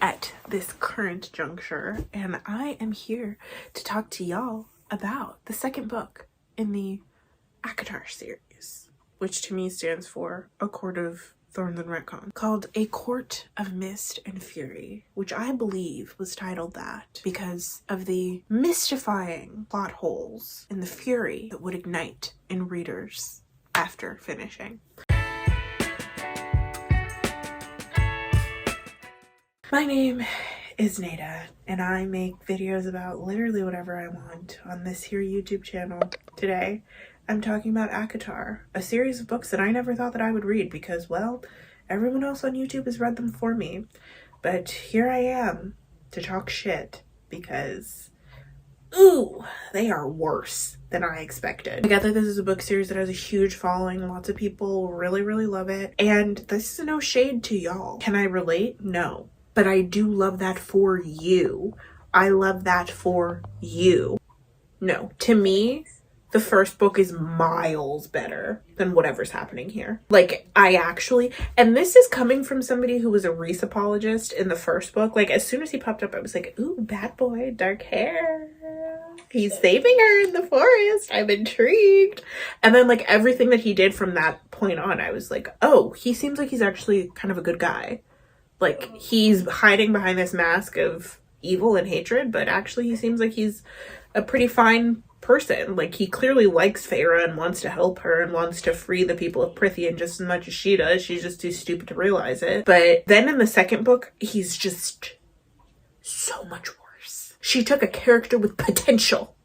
at this current juncture, and I am here to talk to y'all about the second book in the ACOTAR series, which to me stands for A Court of Thornes and Rant, called A Court of Mist and Fury, which I believe was titled that because of the mystifying plot holes and the fury that would ignite in readers after finishing. My name is Nada, and I make videos about literally whatever I want on this here YouTube channel. Today, I'm talking about ACOTAR, a series of books that I never thought that I would read because, well, everyone else on YouTube has read them for me. But here I am to talk shit because, ooh, they are worse than I expected. I get that this is a book series that has a huge following. Lots of people really love it. And this is no shade to y'all. Can I relate? No. But I do love that for you. I love that for you. No, to me, the first book is miles better than whatever's happening here. Like, and this is coming from somebody who was a Reese apologist in the first book. Like, as soon as he popped up, I was like, ooh, bad boy, dark hair. He's saving her in the forest. I'm intrigued. And then, like, everything that he did from that point on, I was like, oh, he seems like he's actually kind of a good guy. Like, he's hiding behind this mask of evil and hatred, but actually he seems like he's a pretty fine person. Like, he clearly likes Feyre and wants to help her and wants to free the people of Prythian just as much as she does. She's just too stupid to realize it. But then in the second book, he's just so much worse. She took a character with potential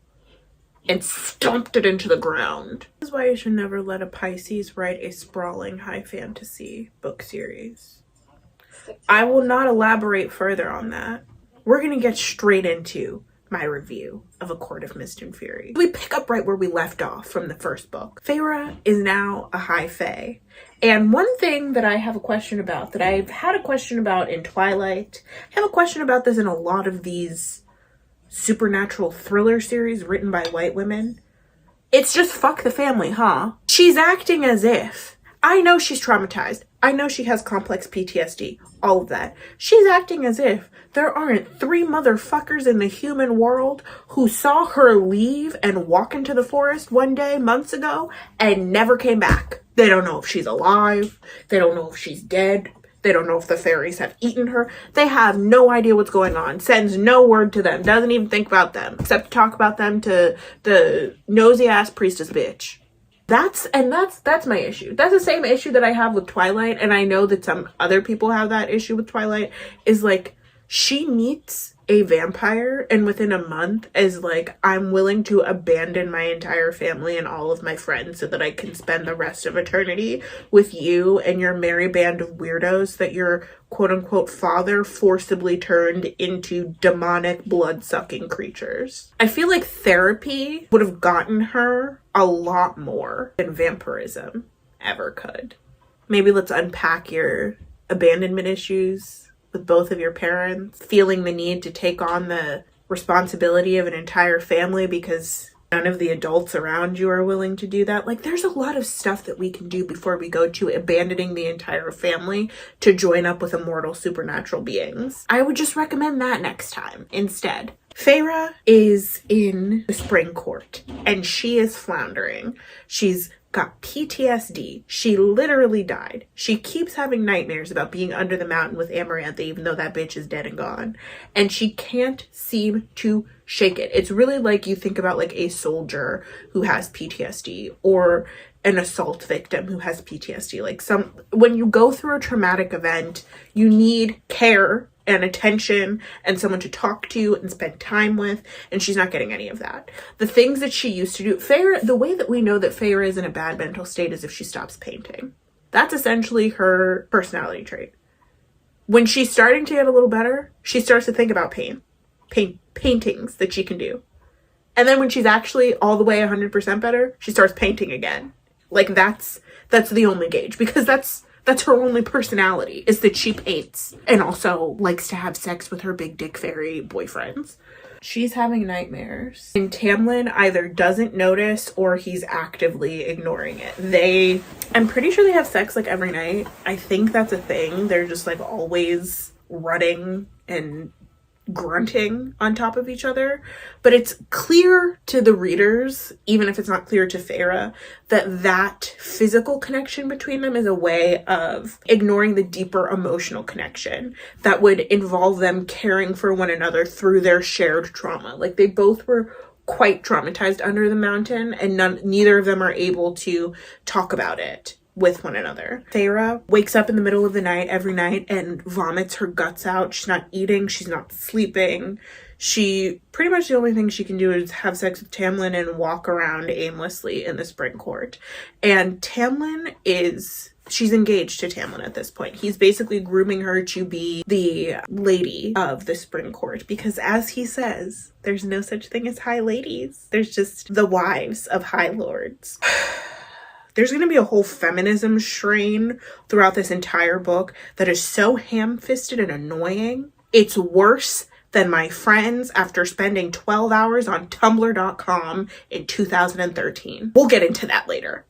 and stomped it into the ground. This is why you should never let a Pisces write a sprawling high fantasy book series. I will not elaborate further on that. We're gonna get straight into my review of A Court of Mist and Fury. We pick up right where we left off from the first book. Feyre is now a high fae. And one thing that I have a question about, that I've had a question about in Twilight, I have a question about this in a lot of these supernatural thriller series written by white women. It's just fuck the family, huh? She's acting as if, I know she's traumatized. I know she has complex PTSD, all of that. She's acting as if there aren't 3 motherfuckers in the human world who saw her leave and walk into the forest one day months ago and never came back. They don't know if she's alive. They don't know if she's dead. They don't know if the fairies have eaten her. They have no idea what's going on. Sends no word to them. Doesn't even think about them. Except to talk about them to the nosy ass priestess bitch. That's my issue. That's the same issue that I have with Twilight, and I know that some other people have that issue with Twilight, is like, she meets a vampire and within a month is like, I'm willing to abandon my entire family and all of my friends so that I can spend the rest of eternity with you and your merry band of weirdos that your quote-unquote father forcibly turned into demonic blood-sucking creatures. I feel like therapy would have gotten her a lot more than vampirism ever could. Maybe let's unpack your abandonment issues with both of your parents, feeling the need to take on the responsibility of an entire family because none of the adults around you are willing to do that. Like, there's a lot of stuff that we can do before we go to abandoning the entire family to join up with immortal supernatural beings. I would just recommend that next time instead. Feyre is in the Spring Court and she is floundering. She's got PTSD. She literally died. She keeps having nightmares about being under the mountain with Amarantha, even though that bitch is dead and gone. And she can't seem to shake it. It's really like you think about like a soldier who has PTSD or an assault victim who has PTSD. Like, when you go through a traumatic event, you need care and attention and someone to talk to and spend time with, and she's not getting any of that. The things that she used to do, Feyre, the way that we know that Feyre is in a bad mental state is if she stops painting. That's essentially her personality trait. When she's starting to get a little better, she starts to think about paintings that she can do. And then when she's actually all the way 100% better, she starts painting again. Like, that's the only gauge, because that's her only personality, is that she paints and also likes to have sex with her big dick fairy boyfriends. She's having nightmares. And Tamlin either doesn't notice or he's actively ignoring it. I'm pretty sure they have sex like every night. I think that's a thing. They're just like always running and grunting on top of each other, but it's clear to the readers, even if it's not clear to Feyre, that physical connection between them is a way of ignoring the deeper emotional connection that would involve them caring for one another through their shared trauma. Like, they both were quite traumatized under the mountain, and neither of them are able to talk about it with one another. Feyre wakes up in the middle of the night every night and vomits her guts out. She's not eating, she's not sleeping. She pretty much, the only thing she can do is have sex with Tamlin and walk around aimlessly in the spring court. And she's engaged to Tamlin at this point. He's basically grooming her to be the lady of the spring court, because as he says, there's no such thing as high ladies. There's just the wives of high lords. There's going to be a whole feminism strain throughout this entire book that is so ham-fisted and annoying. It's worse than my friends after spending 12 hours on Tumblr.com in 2013. We'll get into that later.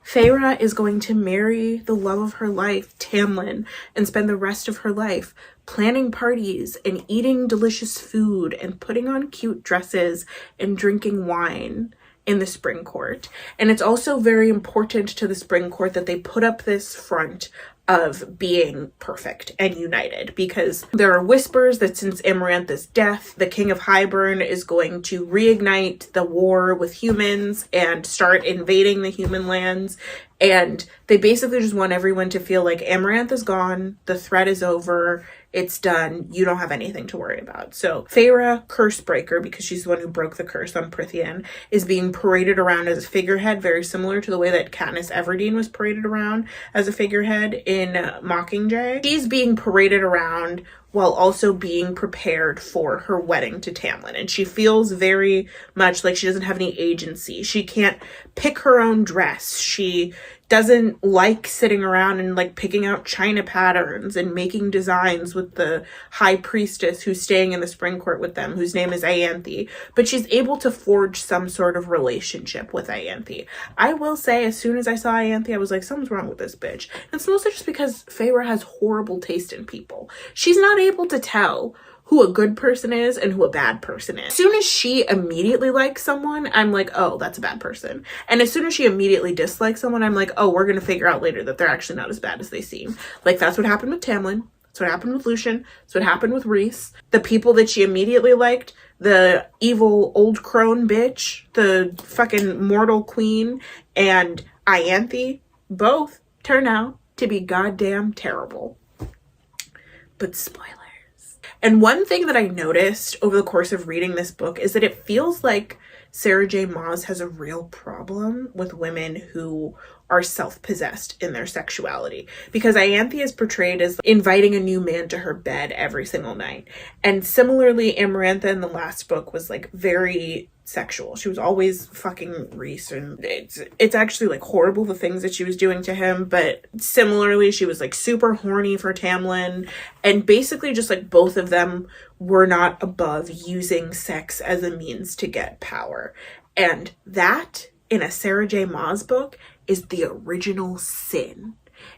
Feyre is going to marry the love of her life, Tamlin, and spend the rest of her life planning parties and eating delicious food and putting on cute dresses and drinking wine in the spring court. And it's also very important to the spring court that they put up this front of being perfect and united, because there are whispers that since Amarantha's death, the King of Hybern is going to reignite the war with humans and start invading the human lands. And they basically just want everyone to feel like Amarantha's gone, the threat is over, it's done, you don't have anything to worry about. So Feyre, Cursebreaker, because she's the one who broke the curse on Prythian, is being paraded around as a figurehead, very similar to the way that Katniss Everdeen was paraded around as a figurehead in Mockingjay. She's being paraded around while also being prepared for her wedding to Tamlin. And she feels very much like she doesn't have any agency. She can't pick her own dress. She doesn't like sitting around and like picking out china patterns and making designs with the high priestess who's staying in the spring court with them, whose name is Ianthe. But she's able to forge some sort of relationship with Ianthe. I will say, as soon as I saw Ianthe, I was like, something's wrong with this bitch. And it's mostly just because Feyre has horrible taste in people. She's not able to tell who a good person is and who a bad person is. As soon as she immediately likes someone, I'm like, oh, that's a bad person. And as soon as she immediately dislikes someone, I'm like, oh, we're gonna figure out later that they're actually not as bad as they seem. Like, that's what happened with Tamlin. That's what happened with Lucien. That's what happened with Rhys. The people that she immediately liked, the evil old crone bitch, the fucking mortal queen, and Ianthe, both turn out to be goddamn terrible. But spoiler. And one thing that I noticed over the course of reading this book is that it feels like Sarah J. Maas has a real problem with women who are self-possessed in their sexuality, because Ianthe is portrayed as inviting a new man to her bed every single night. And similarly, Amarantha in the last book was like very sexual. She was always fucking Rhys, and it's actually like horrible the things that she was doing to him. But similarly, she was like super horny for Tamlin, and basically just like both of them were not above using sex as a means to get power. And that, in a Sarah J. Maas book, is the original sin.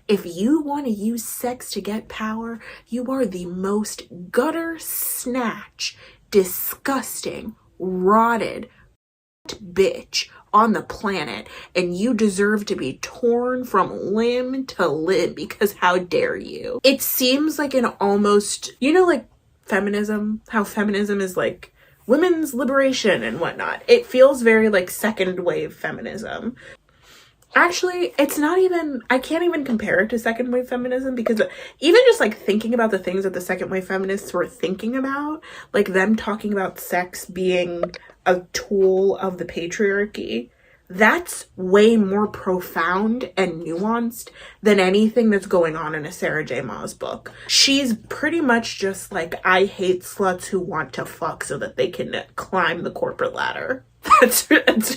If you want to use sex to get power, you are the most gutter snatch, disgusting, rotted bitch on the planet, and you deserve to be torn from limb to limb, because how dare you? It seems like an almost, you know, like feminism, how feminism is like women's liberation and whatnot. It feels very like second wave feminism. Actually, it's not even, I can't even compare it to second wave feminism, because even just like thinking about the things that the second wave feminists were thinking about, like them talking about sex being a tool of the patriarchy, that's way more profound and nuanced than anything that's going on in a Sarah J. Maas book. She's pretty much just like, I hate sluts who want to fuck so that they can climb the corporate ladder. That's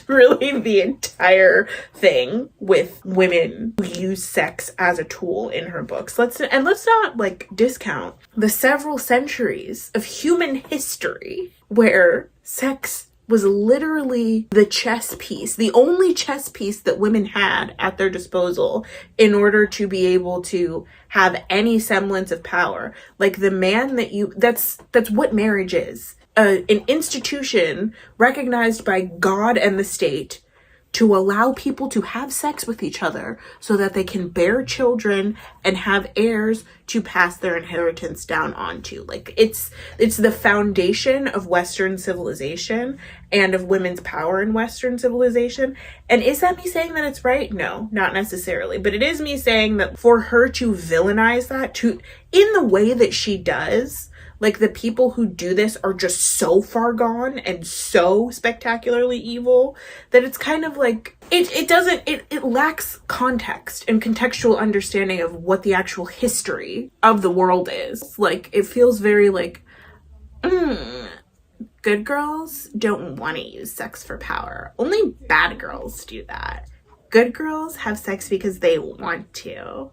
really the entire thing with women who use sex as a tool in her books. Let's not like discount the several centuries of human history where sex was literally the chess piece, the only chess piece that women had at their disposal in order to be able to have any semblance of power. Like the man that that's what marriage is. An institution recognized by God and the state to allow people to have sex with each other so that they can bear children and have heirs to pass their inheritance down onto. Like it's the foundation of Western civilization and of women's power in Western civilization. And is that me saying that it's right? No, not necessarily. But it is me saying that for her to villainize that in the way that she does, like the people who do this are just so far gone and so spectacularly evil that it's kind of like, it lacks context and contextual understanding of what the actual history of the world is. Like, it feels very like, good girls don't want to use sex for power. Only bad girls do that. Good girls have sex because they want to.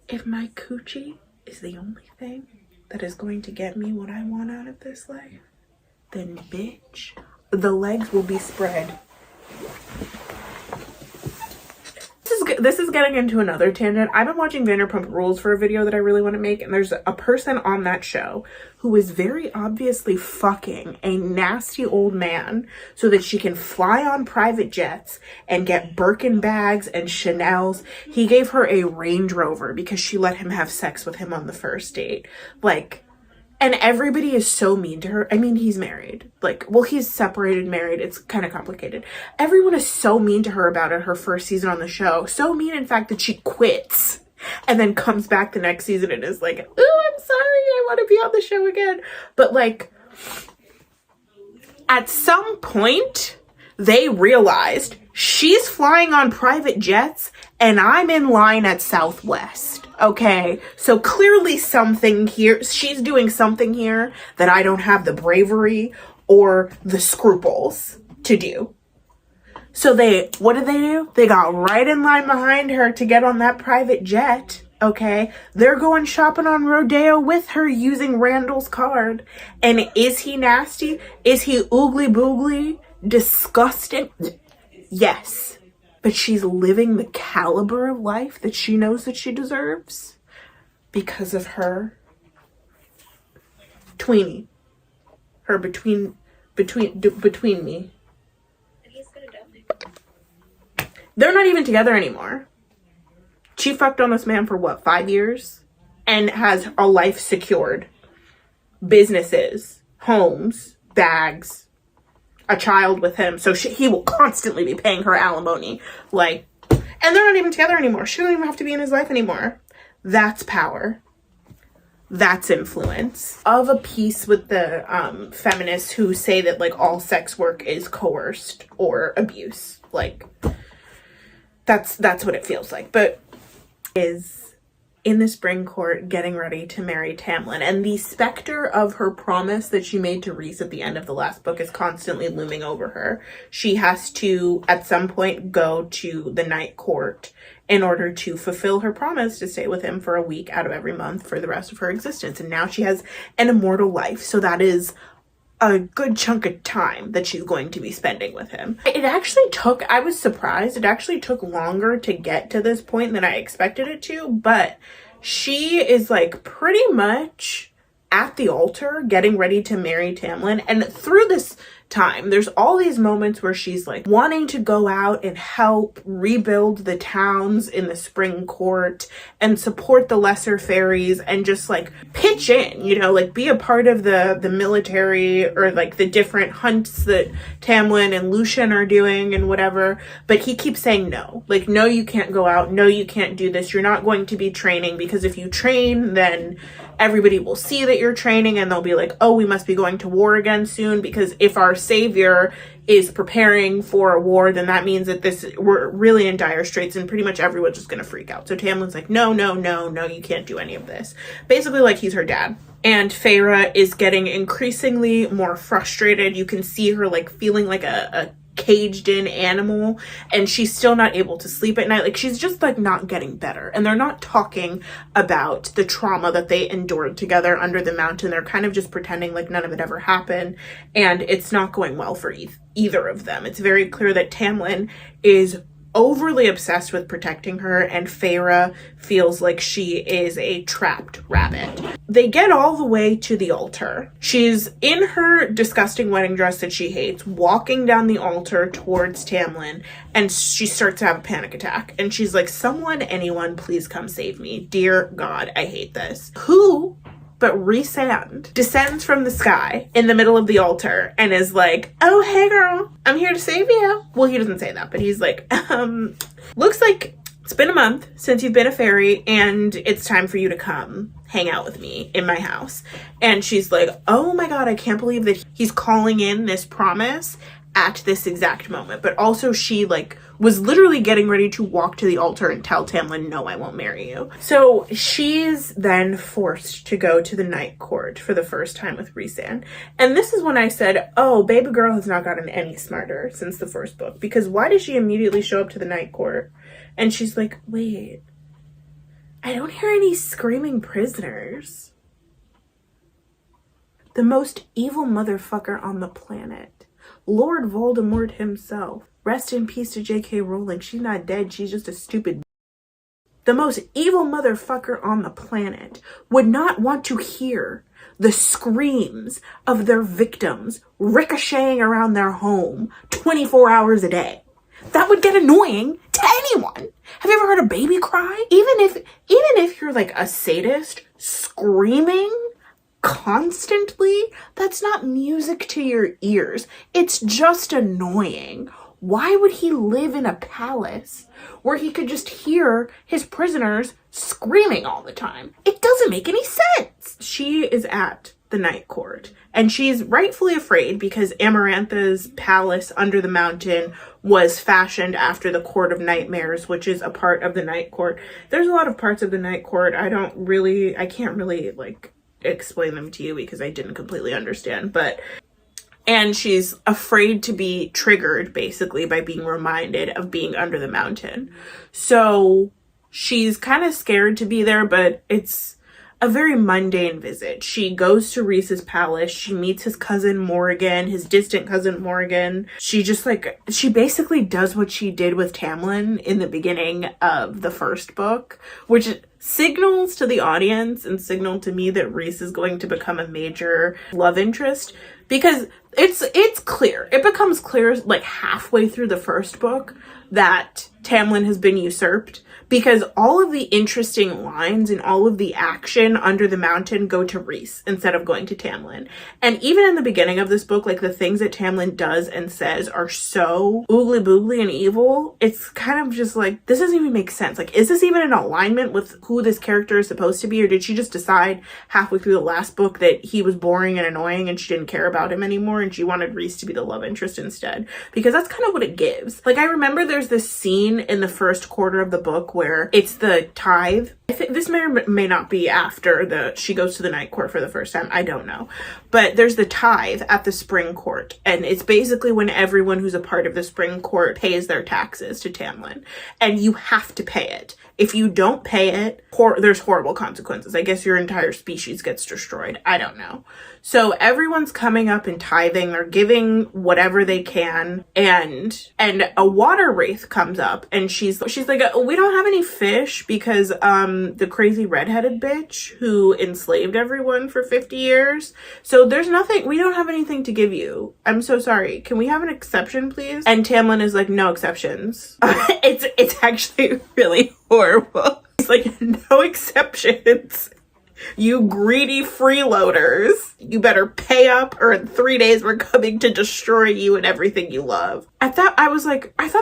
If my coochie is the only thing that is going to get me what I want out of this life, then bitch, the legs will be spread. This is getting into another tangent. I've been watching Vanderpump Rules for a video that I really want to make, and there's a person on that show who is very obviously fucking a nasty old man so that she can fly on private jets and get Birkin bags and Chanel's. He gave her a Range Rover because she let him have sex with him on the first date. Like, and everybody is so mean to her. I mean, he's married. Like, well, he's separated, married. It's kind of complicated. Everyone is so mean to her about it her first season on the show. So mean, in fact, that she quits and then comes back the next season and is like, oh, I'm sorry, I want to be on the show again. But like, at some point, they realized she's flying on private jets and I'm in line at Southwest. Okay, so clearly something here, she's doing something here that I don't have the bravery or the scruples to do. So what did they do? They got right in line behind her to get on that private jet. Okay, they're going shopping on Rodeo with her using Randall's card. And is he nasty? Is he oogly boogly? Disgusting? Yes. But she's living the caliber of life that she knows that she deserves because of her tweenie. Her between me. They're not even together anymore. She fucked on this man for what, 5 years? And has a life secured. Businesses, homes, bags, a child with him, so he will constantly be paying her alimony. Like, and they're not even together anymore. She don't even have to be in his life anymore. That's power. That's influence. Of a piece with the feminists who say that like all sex work is coerced or abuse. Like, that's what it feels like. But is in the spring court getting ready to marry Tamlin, and the specter of her promise that she made to Rhys at the end of the last book is constantly looming over her. She has to at some point go to the night court in order to fulfill her promise to stay with him for a week out of every month for the rest of her existence. And now she has an immortal life, so that is a good chunk of time that she's going to be spending with him. I was surprised, it actually took longer to get to this point than I expected it to, but she is like pretty much at the altar getting ready to marry Tamlin. And through this time, there's all these moments where she's like wanting to go out and help rebuild the towns in the spring court and support the lesser fairies and just like pitch in, you know, like be a part of the military or like the different hunts that Tamlin and Lucien are doing and whatever. But he keeps saying no, like, no, you can't go out. No, you can't do this. You're not going to be training, because if you train, then everybody will see that you're training and they'll be like, oh, we must be going to war again soon, because if our savior is preparing for a war, then that means that we're really in dire straits and pretty much everyone's just gonna freak out. So Tamlin's like, no, you can't do any of this. Basically like he's her dad. And Feyre is getting increasingly more frustrated. You can see her like feeling like a caged in animal, and she's still not able to sleep at night. Like, she's just like not getting better, and they're not talking about the trauma that they endured together under the mountain. They're kind of just pretending like none of it ever happened, and it's not going well for either of them. It's very clear that Tamlin is overly obsessed with protecting her, and Feyre feels like she is a trapped rabbit. They get all the way to the altar. She's in her disgusting wedding dress that she hates, walking down the altar towards Tamlin, and she starts to have a panic attack. And she's like, someone, anyone, please come save me. Dear God, I hate this. Who but Rant descends from the sky in the middle of the altar and is like, oh, hey girl, I'm here to save you. Well, he doesn't say that, but he's like, looks like it's been a month since you've been a fairy, and it's time for you to come hang out with me in my house. And she's like, oh my God, I can't believe that he's calling in this promise at this exact moment. But also she like was literally getting ready to walk to the altar and tell Tamlin, no, I won't marry you. So she's then forced to go to the night court for the first time with Rhysand. And this is when I said, oh, baby girl has not gotten any smarter since the first book, because why does she immediately show up to the night court and she's like, wait, I don't hear any screaming prisoners. The most evil motherfucker on the planet, Lord Voldemort himself. Rest in peace to J.K. Rowling. She's not dead. She's just a stupid. The most evil motherfucker on the planet would not want to hear the screams of their victims ricocheting around their home 24 hours a day. That would get annoying to anyone. Have you ever heard a baby cry? Even if you're like a sadist, screaming constantly, that's not music to your ears. It's just annoying. Why would he live in a palace where he could just hear his prisoners screaming all the time? It doesn't make any sense. She is at the night court, and she's rightfully afraid because Amarantha's palace under the mountain was fashioned after the Court of Nightmares, which is a part of the night court. There's a lot of parts of the night court I can't really like explain them to you because I didn't completely understand, and she's afraid to be triggered basically by being reminded of being under the mountain. So she's kind of scared to be there, but it's a very mundane visit. She goes to Rhys's palace. She meets his cousin Morgan, his distant cousin Morgan. She basically does what she did with Tamlin in the beginning of the first book, which signals to the audience and signaled to me that Rhys is going to become a major love interest, because it's clear. It becomes clear like halfway through the first book that Tamlin has been usurped, because all of the interesting lines and all of the action under the mountain go to Rhys instead of going to Tamlin. And even in the beginning of this book, like the things that Tamlin does and says are so oogly boogly and evil. It's kind of just like, this doesn't even make sense. Like, is this even in alignment with who this character is supposed to be? Or did she just decide halfway through the last book that he was boring and annoying and she didn't care about him anymore and she wanted Rhys to be the love interest instead? Because that's kind of what it gives. Like, I remember there's this scene in the first quarter of the book where it's the tithe. I think this may or may not be after she goes to the night court for the first time. I don't know. But there's the tithe at the spring court. And it's basically when everyone who's a part of the spring court pays their taxes to Tamlin. And you have to pay it. If you don't pay it, there's horrible consequences. I guess your entire species gets destroyed. I don't know. So everyone's coming up and tithing. They're giving whatever they can. And a water wraith comes up and she's like, we don't have any fish because the crazy redheaded bitch who enslaved everyone for 50 years. So there's nothing, we don't have anything to give you. I'm so sorry. Can we have an exception, please? And Tamlin is like, no exceptions. It's actually really horrible. It's like, no exceptions. You greedy freeloaders. You better pay up or in 3 days we're coming to destroy you and everything you love. I thought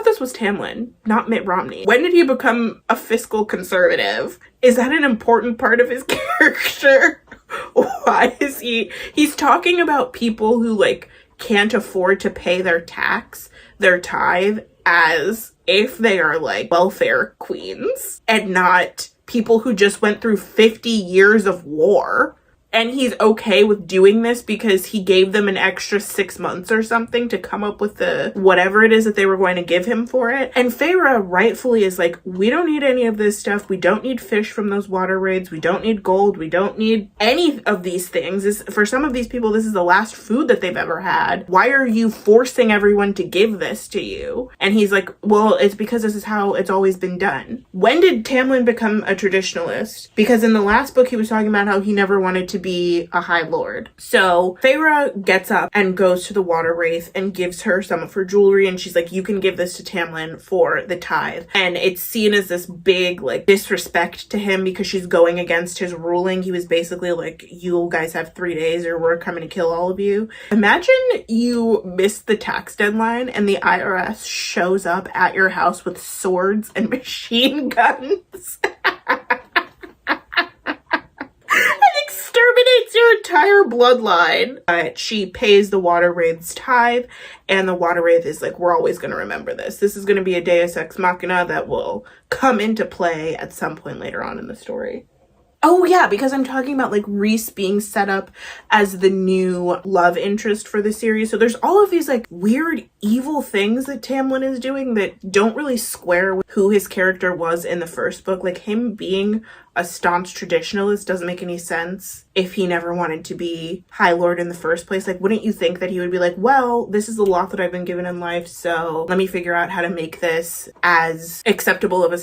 this was Tamlin, not Mitt Romney. When did he become a fiscal conservative? Is that an important part of his character? Why is he's talking about people who like can't afford to pay their tithe, as if they are like welfare queens and not people who just went through 50 years of war. And he's okay with doing this because he gave them an extra 6 months or something to come up with the whatever it is that they were going to give him for it. And Feyre rightfully is like, we don't need any of this stuff. We don't need fish from those water raids. We don't need gold. We don't need any of these things. For some of these people, this is the last food that they've ever had. Why are you forcing everyone to give this to you? And he's like, well, it's because this is how it's always been done. When did Tamlin become a traditionalist? Because in the last book, he was talking about how he never wanted to be a High Lord. So Feyre gets up and goes to the Water Wraith and gives her some of her jewelry, and she's like, you can give this to Tamlin for the tithe. And it's seen as this big like disrespect to him because she's going against his ruling. He was basically like, you guys have 3 days or we're coming to kill all of you. Imagine you missed the tax deadline and the IRS shows up at your house with swords and machine guns. Exterminates your entire bloodline. But she pays the Water Wraith's tithe, and the Water Wraith is like, we're always going to remember this. This is going to be a Deus Ex Machina that will come into play at some point later on in the story. Oh yeah, because I'm talking about like Rhys being set up as the new love interest for the series. So there's all of these like weird evil things that Tamlin is doing that don't really square with who his character was in the first book. Like him being a staunch traditionalist doesn't make any sense if he never wanted to be High Lord in the first place. Like, wouldn't you think that he would be like, well, this is the lot that I've been given in life, so let me figure out how to make this as acceptable of a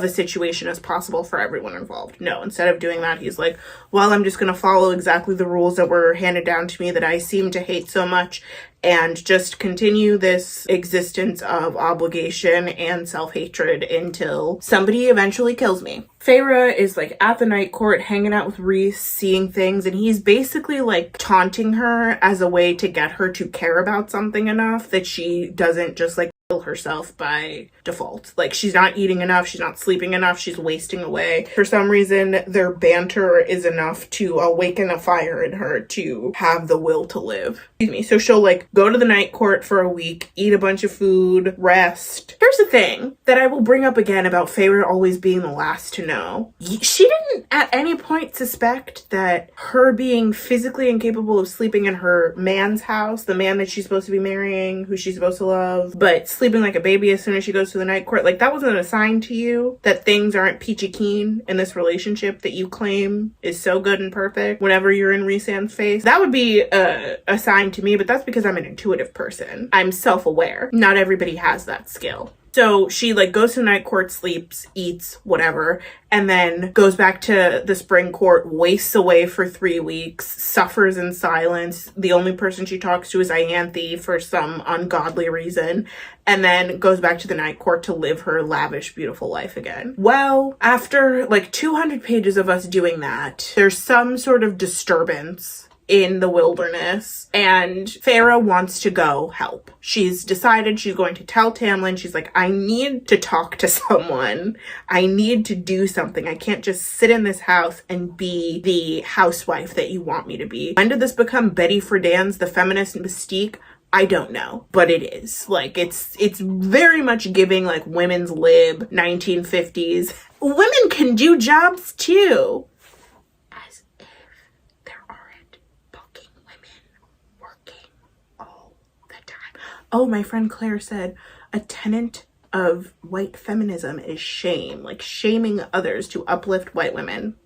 situation as possible for everyone involved. No, instead of doing that, he's like, well, I'm just gonna follow exactly the rules that were handed down to me that I seem to hate so much, and just continue this existence of obligation and self-hatred until somebody eventually kills me. Feyre is like at the night court hanging out with Rhys, seeing things, and he's basically like taunting her as a way to get her to care about something enough that she doesn't just like kill herself by default. Like, she's not eating enough, she's not sleeping enough, she's wasting away. For some reason, their banter is enough to awaken a fire in her to have the will to live. Excuse me. So she'll like go to the night court for a week, eat a bunch of food, rest. Here's the thing that I will bring up again about Feyre always being the last to know. She didn't at any point suspect that her being physically incapable of sleeping in her man's house, the man that she's supposed to be marrying, who she's supposed to love, but sleeping like a baby as soon as she goes to the night court, like that wasn't a sign to you that things aren't peachy keen in this relationship that you claim is so good and perfect whenever you're in Rhysand's face. That would be a sign to me, but that's because I'm an intuitive person. I'm self-aware. Not everybody has that skill. So she like goes to night court, sleeps, eats, whatever, and then goes back to the spring court, wastes away for 3 weeks, suffers in silence. The only person she talks to is Ianthe for some ungodly reason, and then goes back to the night court to live her lavish, beautiful life again. Well, after like 200 pages of us doing that, there's some sort of disturbance in the wilderness, and Feyre wants to go help. She's decided she's going to tell Tamlin. She's like, I need to talk to someone. I need to do something. I can't just sit in this house and be the housewife that you want me to be. When did this become Betty Friedan's The Feminist Mystique? I don't know, but it is. Like, it's very much giving like women's lib 1950s. Women can do jobs too. Oh, my friend Claire said, a tenet of white feminism is shame, like shaming others to uplift white women.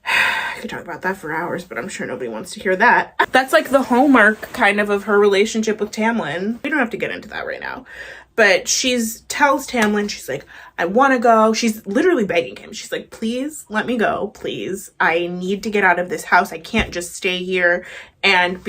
I could talk about that for hours, but I'm sure nobody wants to hear that. That's like the hallmark kind of her relationship with Tamlin. We don't have to get into that right now. But tells Tamlin, she's like, I want to go. She's literally begging him. She's like, please let me go, please. I need to get out of this house. I can't just stay here. And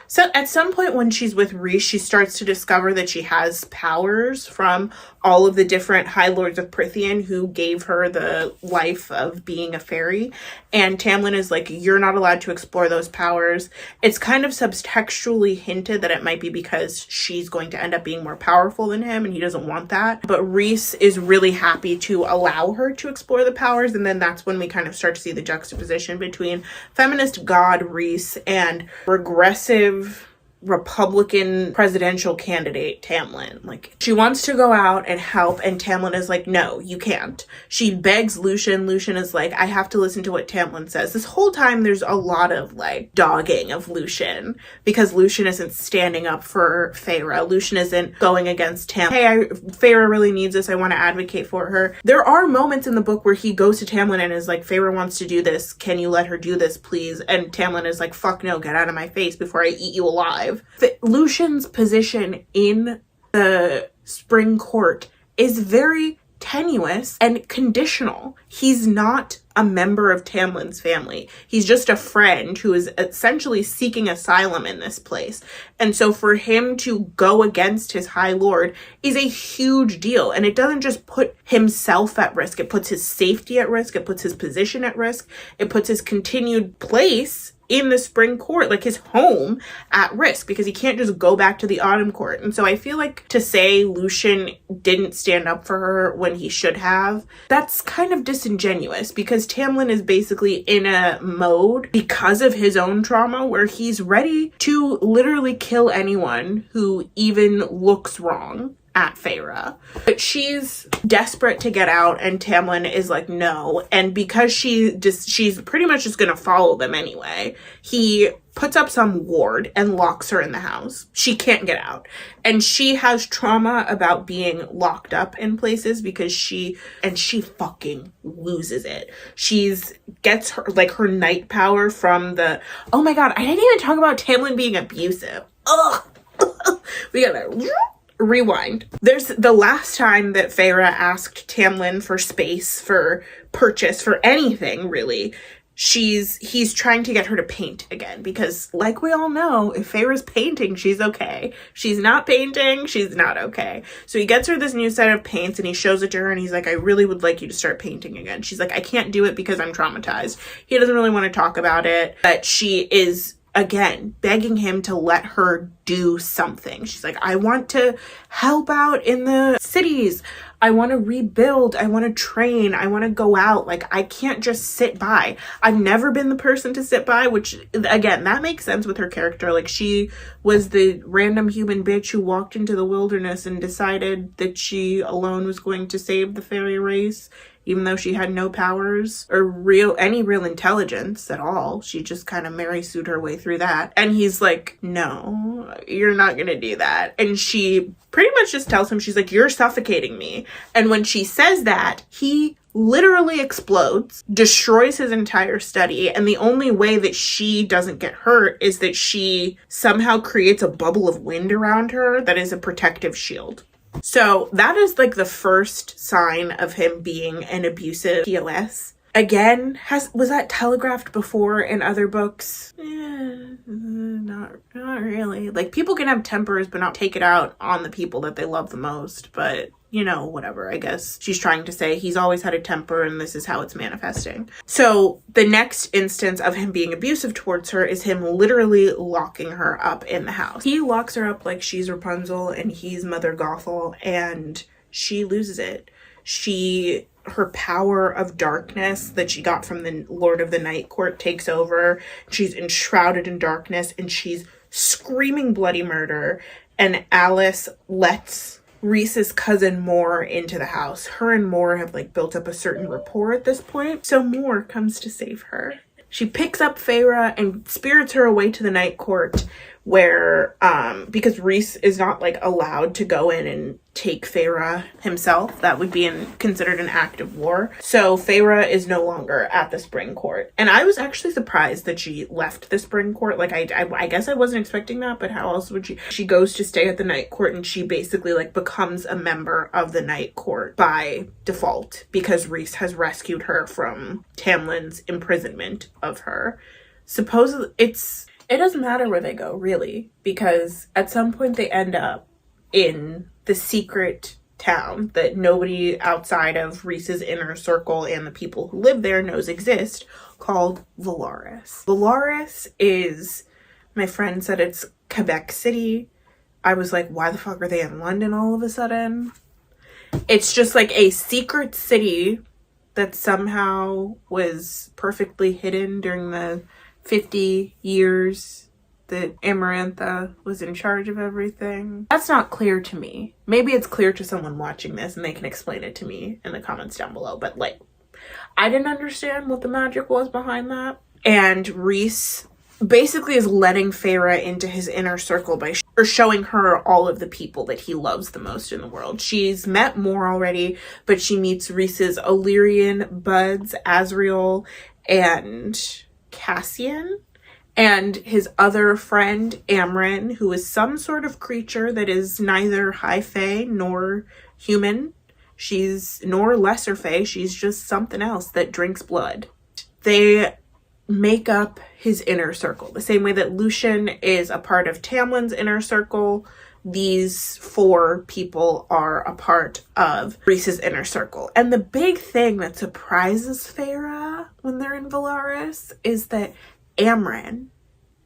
so at some point when she's with Rhys, she starts to discover that she has powers from all of the different High Lords of Prythian who gave her the life of being a fairy. And Tamlin is like, you're not allowed to explore those powers. It's kind of subtextually hinted that it might be because she's going to end up being more powerful than him and he doesn't want that. But Rhys is really happy to allow her to explore the powers. And then that's when we kind of start to see the juxtaposition between feminist god Rhys and regressive Republican presidential candidate Tamlin. Like, she wants to go out and help, and Tamlin is like, no, you can't. She begs Lucien. Lucien is like, I have to listen to what Tamlin says. This whole time there's a lot of like dogging of Lucien, because Lucien isn't standing up for Feyre. Lucien isn't going against Tamlin. Hey, Feyre really needs this. I want to advocate for her. There are moments in the book where he goes to Tamlin and is like, Feyre wants to do this. Can you let her do this, please? And Tamlin is like, fuck no, get out of my face before I eat you alive. Lucien's position in the Spring Court is very tenuous and conditional. He's not a member of Tamlin's family. He's just a friend who is essentially seeking asylum in this place. And so for him to go against his High Lord is a huge deal. And it doesn't just put himself at risk. It puts his safety at risk. It puts his position at risk. It puts his continued place in the Spring Court, like his home, at risk, because he can't just go back to the Autumn Court. And so I feel like to say Lucien didn't stand up for her when he should have, that's kind of disingenuous, because Tamlin is basically in a mode, because of his own trauma, where he's ready to literally kill anyone who even looks wrong at Feyre. But she's desperate to get out, and Tamlin is like, no. And because she's pretty much just gonna follow them anyway, he puts up some ward and locks her in the house. She can't get out. And she has trauma about being locked up in places, because she fucking loses it. Gets her night power from the, oh my god, I didn't even talk about Tamlin being abusive. Ugh. We gotta rewind. There's the last time that Feyre asked Tamlin for space, for purchase, for anything really. He's trying to get her to paint again, because like we all know, if Feyre's painting, she's okay. She's not painting, she's not okay. So he gets her this new set of paints and he shows it to her and he's like, I really would like you to start painting again. She's like, I can't do it because I'm traumatized. He doesn't really want to talk about it, but she is again begging him to let her do something. She's like, I want to help out in the cities. I want to rebuild. I want to train. I want to go out. Like, I can't just sit by. I've never been the person to sit by, which again, that makes sense with her character. Like, she was the random human bitch who walked into the wilderness and decided that she alone was going to save the fairy race, even though she had no powers or any real intelligence at all. She just kind of Mary Sued her way through that. And he's like, no, you're not gonna do that. And she pretty much just tells him, she's like, you're suffocating me. And when she says that, he literally explodes, destroys his entire study, and the only way that she doesn't get hurt is that she somehow creates a bubble of wind around her that is a protective shield. So that is like the first sign of him being an abusive POS. Again, was that telegraphed before in other books? Not really. Like, people can have tempers but not take it out on the people that they love the most, but you know, whatever. I guess she's trying to say he's always had a temper and this is how it's manifesting. So the next instance of him being abusive towards her is him literally locking her up in the house. He locks her up like she's Rapunzel and he's Mother Gothel, and she loses it. Her power of darkness that she got from the Lord of the Night Court takes over. She's enshrouded in darkness and she's screaming bloody murder. And Alice lets Rhys's cousin Mor into the house. Her and Mor have like built up a certain rapport at this point. So Mor comes to save her. She picks up Feyre and spirits her away to the Night Court, where because Rhys is not like allowed to go in and take Feyre himself. That would be considered an act of war. So Feyre is no longer at the Spring Court. And I was actually surprised that she left the Spring Court. Like, I guess I wasn't expecting that, but how else would she goes to stay at the Night Court, and she basically like becomes a member of the Night Court by default because Rhys has rescued her from Tamlin's imprisonment of her. Supposedly it doesn't matter where they go, really, because at some point they end up in the secret town that nobody outside of Rhys's inner circle and the people who live there knows exist, called Velaris. Velaris is, my friend said it's Quebec City. I was like, why the fuck are they in London all of a sudden? It's just like a secret city that somehow was perfectly hidden during the 50 years that Amarantha was in charge of everything. That's not clear to me. Maybe it's clear to someone watching this and they can explain it to me in the comments down below. But like, I didn't understand what the magic was behind that. And Rhys basically is letting Feyre into his inner circle by showing her all of the people that he loves the most in the world. She's met more already, but she meets Rhys's Illyrian buds, Azriel and Cassian, and his other friend, Amren, who is some sort of creature that is neither high fae nor human. She's nor lesser fae. She's just something else that drinks blood. They make up his inner circle. The same way that Lucien is a part of Tamlin's inner circle, these four people are a part of Rhys's inner circle. And the big thing that surprises Feyre when they're in Velaris is that Amren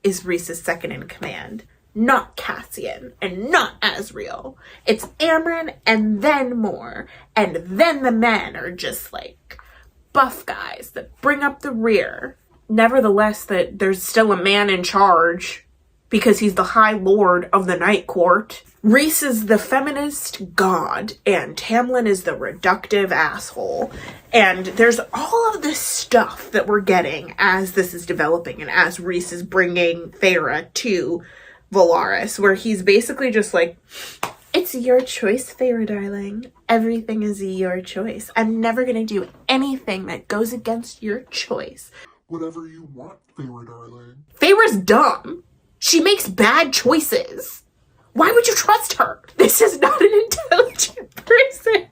is Rhys's second in command, not Cassian and not Azriel. It's Amren and then more. And then the men are just like buff guys that bring up the rear. Nevertheless, that there's still a man in charge because he's the High Lord of the Night Court. Rhys is the feminist god and Tamlin is the reductive asshole. And there's all of this stuff that we're getting as this is developing and as Rhys is bringing Feyre to Velaris, where he's basically just like, it's your choice, Feyre darling. Everything is your choice. I'm never gonna do anything that goes against your choice. Whatever you want, Feyre darling. Feyre's dumb. She makes bad choices. Why would you trust her? This is not an intelligent person.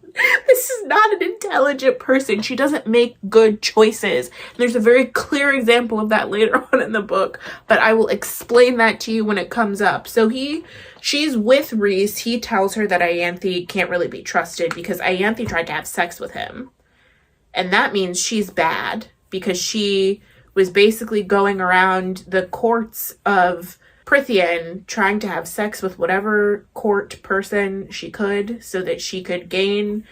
This is not an intelligent person. She doesn't make good choices. And there's a very clear example of that later on in the book, but I will explain that to you when it comes up. So she's with Rhys. He tells her that Ianthe can't really be trusted because Ianthe tried to have sex with him. And that means she's bad, because she was basically going around the courts of Prythian trying to have sex with whatever court person she could so that she could gain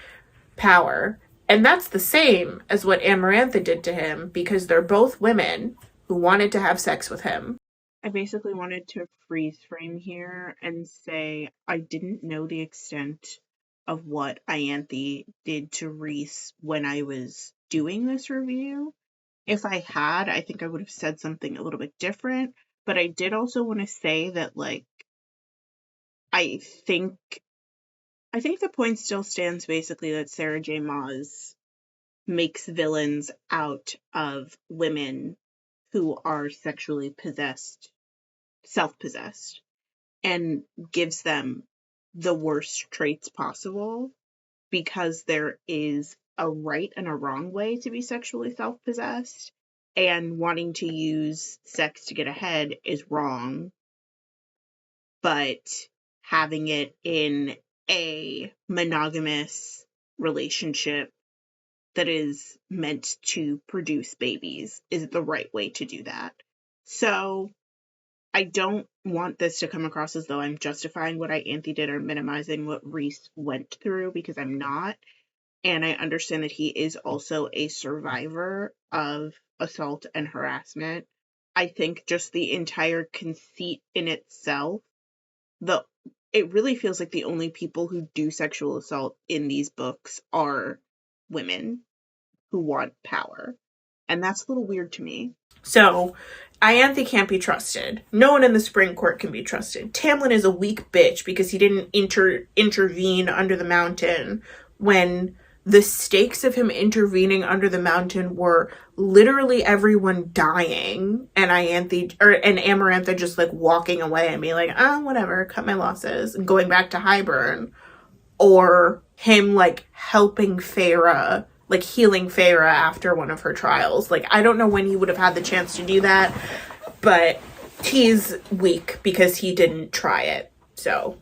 power. And that's the same as what Amarantha did to him, because they're both women who wanted to have sex with him. I basically wanted to freeze frame here and say I didn't know the extent of what Ianthe did to Rhys when I was doing this review. If I had, I think I would have said something a little bit different. But I did also want to say that, like, I think the point still stands basically that Sarah J. Maas makes villains out of women who are sexually possessed, self-possessed, and gives them the worst traits possible, because there is a right and a wrong way to be sexually self-possessed, and wanting to use sex to get ahead is wrong, but having it in a monogamous relationship that is meant to produce babies is the right way to do that. So I don't want this to come across as though I'm justifying what Ianthe did or minimizing what Rhys went through, because I'm not. And I understand that he is also a survivor of assault and harassment. I think just the entire conceit in itself, it really feels like the only people who do sexual assault in these books are women who want power. And that's a little weird to me. So, Ianthe can't be trusted. No one in the Spring Court can be trusted. Tamlin is a weak bitch because he didn't intervene under the mountain when the stakes of him intervening under the mountain were literally everyone dying, and Amarantha just like walking away and being like, whatever, cut my losses, and going back to Highburn, or him like helping Feyre, like healing Feyre after one of her trials. Like, I don't know when he would have had the chance to do that, but he's weak because he didn't try it. So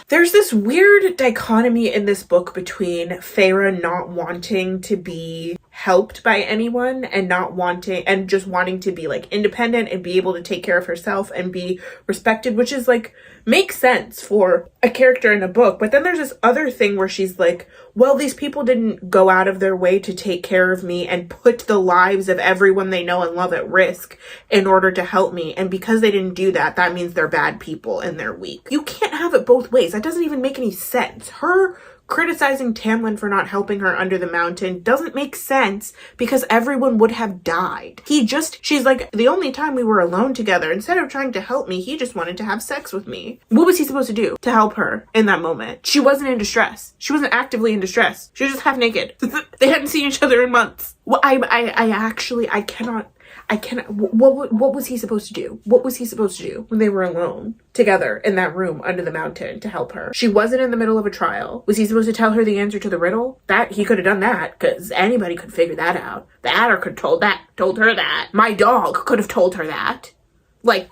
there's this weird dichotomy in this book between Feyre not wanting to be helped by anyone and not wanting, and just wanting to be like independent and be able to take care of herself and be respected, which is like makes sense for a character in a book. But then there's this other thing where she's like, well, these people didn't go out of their way to take care of me and put the lives of everyone they know and love at risk in order to help me, and because they didn't do that, that means they're bad people and they're weak. You can't have it both ways. That doesn't even make any sense. Her criticizing Tamlin for not helping her under the mountain doesn't make sense because everyone would have died. She's like, the only time we were alone together, instead of trying to help me, he just wanted to have sex with me. What was he supposed to do to help her in that moment? She wasn't in distress. She wasn't actively in distress. She was just half naked. They hadn't seen each other in months. Well, I cannot, what was he supposed to do? What was he supposed to do when they were alone together in that room under the mountain to help her? She wasn't in the middle of a trial. Was he supposed to tell her the answer to the riddle? That he could have done that, because anybody could figure that out. The adder could have told her that. My dog could have told her that. Like,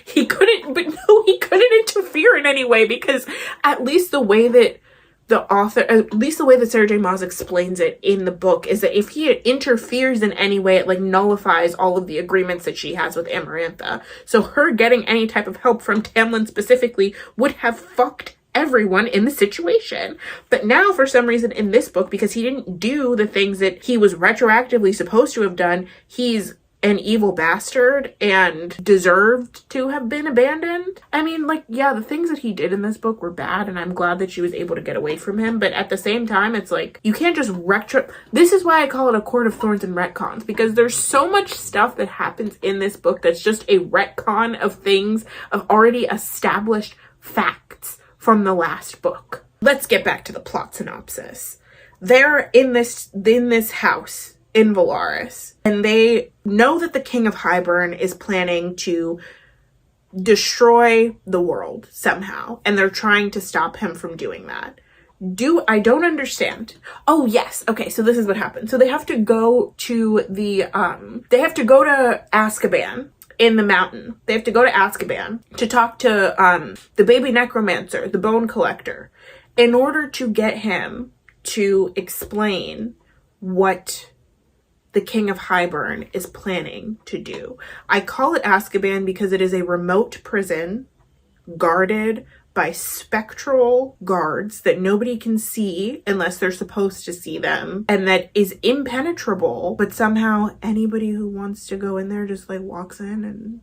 he couldn't interfere in any way, because at least the way that Sarah J. Maas explains it in the book is that if he interferes in any way, it like nullifies all of the agreements that she has with Amarantha. So her getting any type of help from Tamlin specifically would have fucked everyone in the situation. But now, for some reason in this book, because he didn't do the things that he was retroactively supposed to have done, he's an evil bastard and deserved to have been abandoned. I mean, like, yeah, the things that he did in this book were bad, and I'm glad that she was able to get away from him, but at the same time, it's like, you can't just this is why I call it a court of thorns and retcons, because there's so much stuff that happens in this book that's just a retcon of things, of already established facts from the last book. Let's get back to the plot synopsis. They're in this house in Valaris, and they know that the King of Hybern is planning to destroy the world somehow, and they're trying to stop him from doing that. I don't understand. Oh yes, okay, so this is what happened. So they have to go to Azkaban in the mountain. They have to go to Azkaban to talk to the baby necromancer, the bone collector, in order to get him to explain what the King of Hybern is planning to do. I call it Azkaban because it is a remote prison guarded by spectral guards that nobody can see unless they're supposed to see them, and that is impenetrable, but somehow anybody who wants to go in there just like walks in and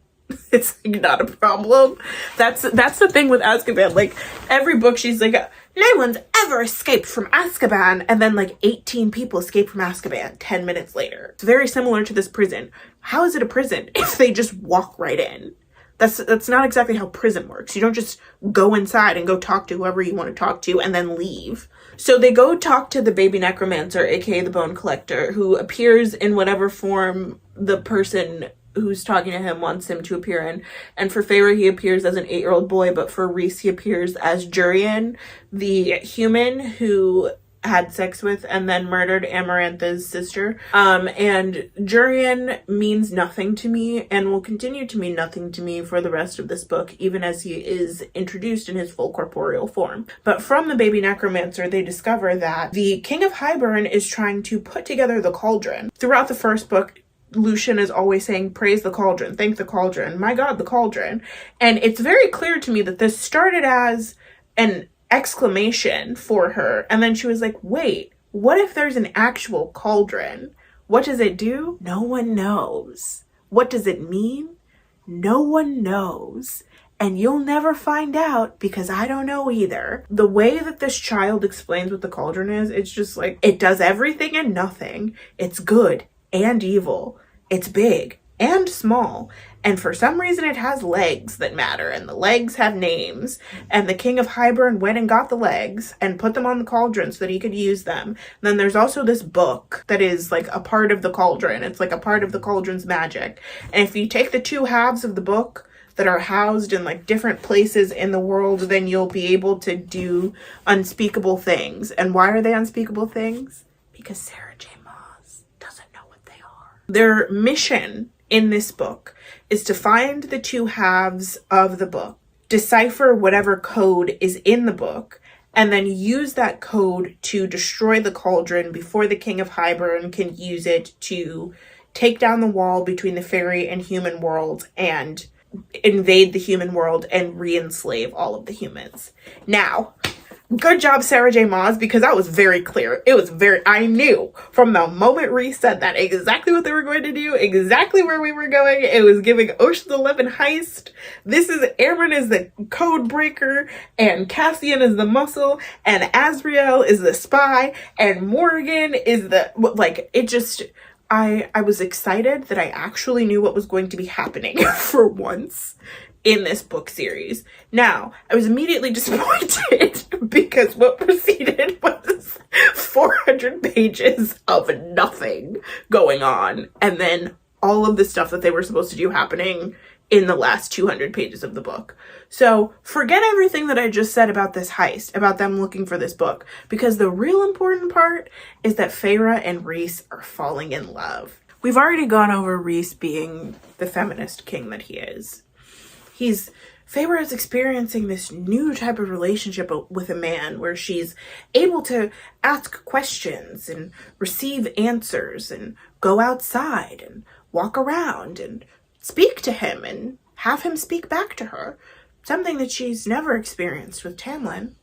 it's like not a problem. That's the thing with Azkaban. Like, every book she's like, no one's ever escaped from Azkaban, and then like 18 people escape from Azkaban 10 minutes later. It's very similar to this prison. How is it a prison if they just walk right in? That's not exactly how prison works. You don't just go inside and go talk to whoever you want to talk to and then leave. So they go talk to the baby necromancer, aka the bone collector, who appears in whatever form the person who's talking to him wants him to appear in. And for Feyre, he appears as an 8-year-old boy, but for Rhys, he appears as Jurian, the human who had sex with and then murdered Amarantha's sister. And Jurian means nothing to me and will continue to mean nothing to me for the rest of this book, even as he is introduced in his full corporeal form. But from the baby necromancer, they discover that the King of Hybern is trying to put together the cauldron. Throughout the first book, Lucian is always saying, praise the cauldron, thank the cauldron, my god, the cauldron. And it's very clear to me that this started as an exclamation for her, and then she was like, wait, what if there's an actual cauldron? What does it do? No one knows. What does it mean? No one knows. And you'll never find out, because I don't know either. The way that this child explains what the cauldron is, it's just like, it does everything and nothing. It's good and evil. It's big and small. And for some reason it has legs that matter, and the legs have names. And the King of Hybern went and got the legs and put them on the cauldron so that he could use them. And then there's also this book that is like a part of the cauldron. It's like a part of the cauldron's magic. And if you take the two halves of the book that are housed in like different places in the world, then you'll be able to do unspeakable things. And why are they unspeakable things? Because Sarah J. Maas doesn't know what they are. Their mission in this book is to find the two halves of the book, decipher whatever code is in the book, and then use that code to destroy the cauldron before the King of Hybern can use it to take down the wall between the fairy and human worlds and invade the human world and re-enslave all of the humans. Now, good job, Sarah J. Maas, because that was very clear. I knew from the moment Rhys said that exactly what they were going to do, exactly where we were going. It was giving Ocean's 11 heist. Amryn is the code breaker, and Cassian is the muscle, and Azriel is the spy, and Morgan is I was excited that I actually knew what was going to be happening for once in this book series. Now, I was immediately disappointed because what preceded was 400 pages of nothing going on, and then all of the stuff that they were supposed to do happening in the last 200 pages of the book. So forget everything that I just said about this heist, about them looking for this book, because the real important part is that Feyre and Rhys are falling in love. We've already gone over Rhys being the feminist king that he is. Feyre is experiencing this new type of relationship with a man where she's able to ask questions and receive answers and go outside and walk around and speak to him and have him speak back to her, something that she's never experienced with Tamlin.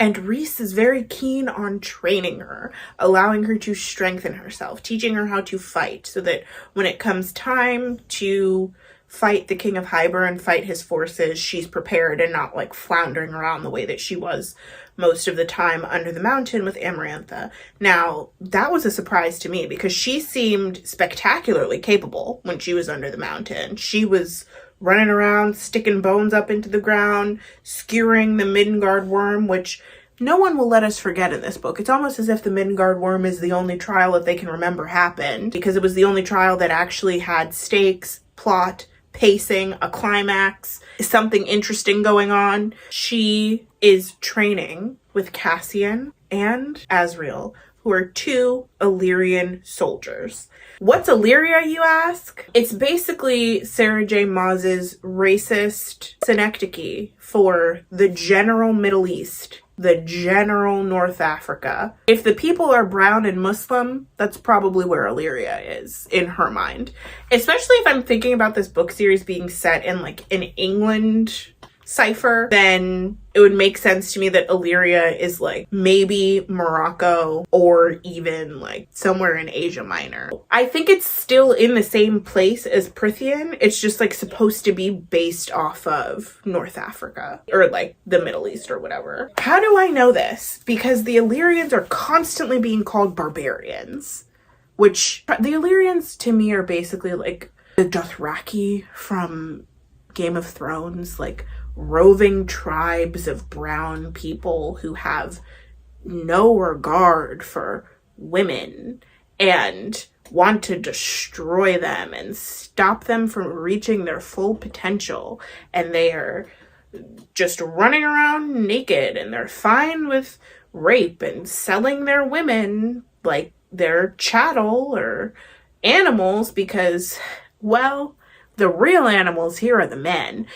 And Rhys is very keen on training her, allowing her to strengthen herself, teaching her how to fight so that when it comes time to fight the King of Hybern, fight his forces, she's prepared and not like floundering around the way that she was most of the time under the mountain with Amarantha. Now, that was a surprise to me because she seemed spectacularly capable when she was under the mountain. She was running around, sticking bones up into the ground, skewering the Midgard worm, which no one will let us forget in this book. It's almost as if the Midgard worm is the only trial that they can remember happened, because it was the only trial that actually had stakes, plot, pacing, a climax, something interesting going on. She is training with Cassian and Azriel, who are two Illyrian soldiers. What's Illyria, you ask? It's basically Sarah J. Maas's racist synecdoche for the general Middle East, the general North Africa. If the people are brown and Muslim, that's probably where Illyria is in her mind. Especially if I'm thinking about this book series being set in like an England cipher, then it would make sense to me that Illyria is like maybe Morocco or even like somewhere in Asia Minor. I think it's still in the same place as Prithian. It's just like supposed to be based off of North Africa or like the Middle East or whatever. How do I know this? Because the Illyrians are constantly being called barbarians, which the Illyrians to me are basically like the Dothraki from Game of Thrones, like roving tribes of brown people who have no regard for women and want to destroy them and stop them from reaching their full potential. And they are just running around naked, and they're fine with rape and selling their women like they're chattel or animals because, well, the real animals here are the men.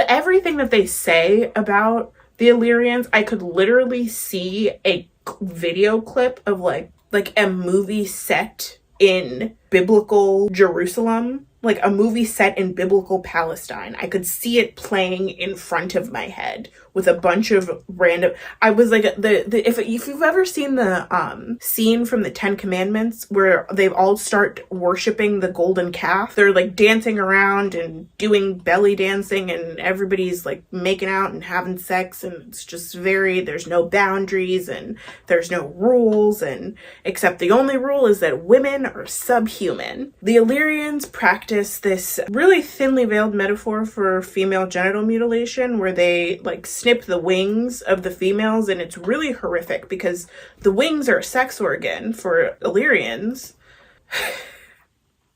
Everything that they say about the Illyrians, I could literally see a video clip of like a movie set in biblical Jerusalem, like a movie set in biblical Palestine. I could see it playing in front of my head with a bunch of random. I was like, if you've ever seen the scene from the Ten Commandments where they all start worshiping the golden calf, they're like dancing around and doing belly dancing, and everybody's like making out and having sex, and it's just there's no boundaries and there's no rules, and except the only rule is that women are subhuman. The Illyrians practice this really thinly veiled metaphor for female genital mutilation where they like snip the wings of the females, and it's really horrific because the wings are a sex organ for Illyrians.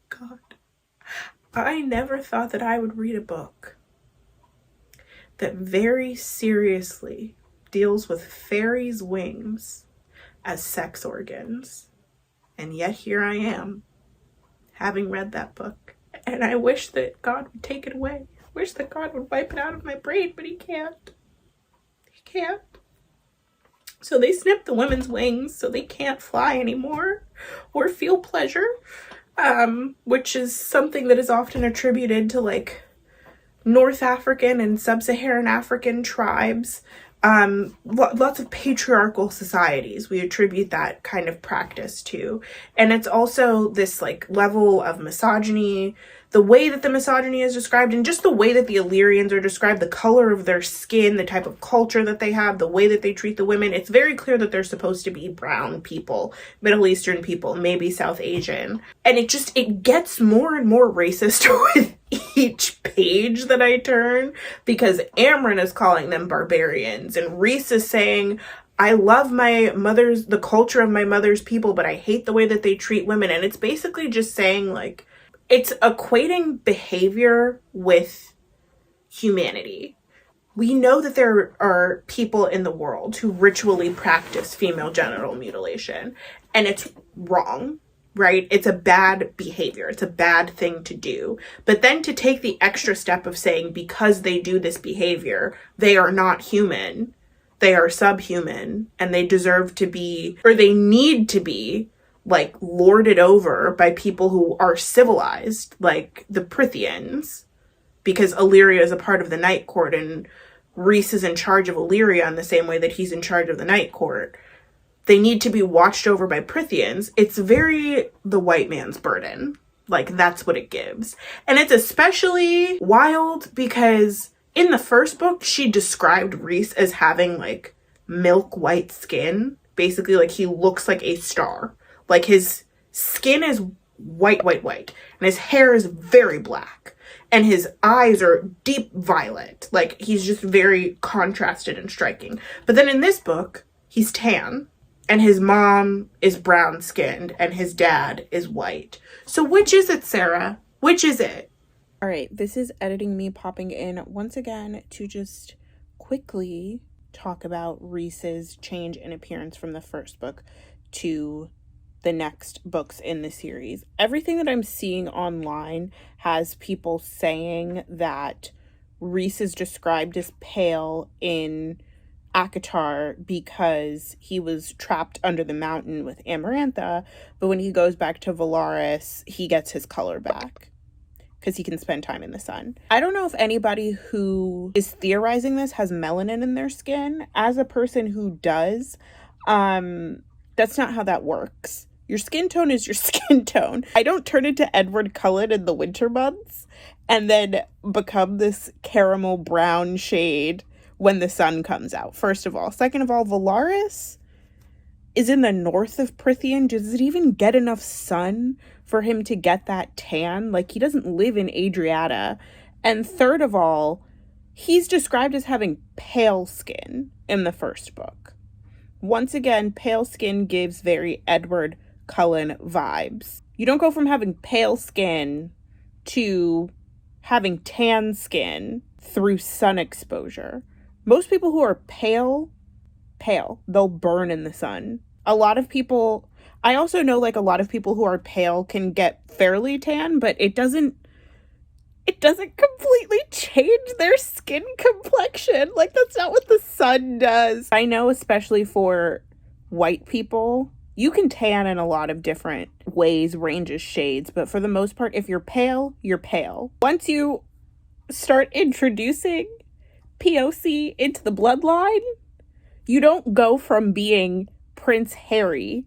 God, I never thought that I would read a book that very seriously deals with fairies' wings as sex organs. And yet here I am, having read that book. And I wish that God would take it away. I wish that God would wipe it out of my brain, but he can't. can't. So they snip the women's wings so they can't fly anymore or feel pleasure, which is something that is often attributed to like North African and Sub-Saharan African tribes. Lots of patriarchal societies we attribute that kind of practice to. And it's also this like level of misogyny, the way that the misogyny is described, and just the way that the Illyrians are described, the color of their skin, the type of culture that they have, the way that they treat the women. It's very clear that they're supposed to be brown people, Middle Eastern people, maybe South Asian. And it gets more and more racist with each page that I turn, because Amryn is calling them barbarians, and Rhys is saying, I love the culture of my mother's people, but I hate the way that they treat women. And it's basically just saying, like, it's equating behavior with humanity. We know that there are people in the world who ritually practice female genital mutilation, and it's wrong, right? It's a bad behavior. It's a bad thing to do. But then to take the extra step of saying, because they do this behavior, they are not human, they are subhuman, and they deserve to be, or they need to be, like, lorded over by people who are civilized, like the Prythians, because Illyria is a part of the Night Court, and Rhys is in charge of Illyria in the same way that he's in charge of the Night Court. They need to be watched over by Prythians. It's very the white man's burden. Like, that's what it gives. And it's especially wild because in the first book, she described Rhys as having, like, milk white skin. Basically, like, he looks like a star. Like, his skin is white, and his hair is very black, and his eyes are deep violet. Like, he's just very contrasted and striking. But then in this book, he's tan, and his mom is brown-skinned, and his dad is white. So which is it, Sarah? Which is it? All right, this is editing me popping in once again to just quickly talk about Rhys's change in appearance from the first book to the next books in the series. Everything that I'm seeing online has people saying that Rhys is described as pale in ACOTAR because he was trapped under the mountain with Amarantha, but when he goes back to Valaris, he gets his color back because he can spend time in the sun. I don't know if anybody who is theorizing this has melanin in their skin. As a person who does, that's not how that works. Your skin tone is your skin tone. I don't turn into Edward Cullen in the winter months and then become this caramel brown shade when the sun comes out, first of all. Second of all, Valaris is in the north of Prythian. Does it even get enough sun for him to get that tan? Like, he doesn't live in Adriata. And third of all, he's described as having pale skin in the first book. Once again, pale skin gives very Edward Cullen vibes. You don't go from having pale skin to having tan skin through sun exposure. Most people who are pale, they'll burn in the sun. A lot of people, I also know, like, a lot of people who are pale can get fairly tan, but it doesn't completely change their skin complexion. Like, that's not what the sun does. I know, especially for white people, you can tan in a lot of different ways, ranges, shades, but for the most part, if you're pale, you're pale. Once you start introducing POC into the bloodline, you don't go from being Prince Harry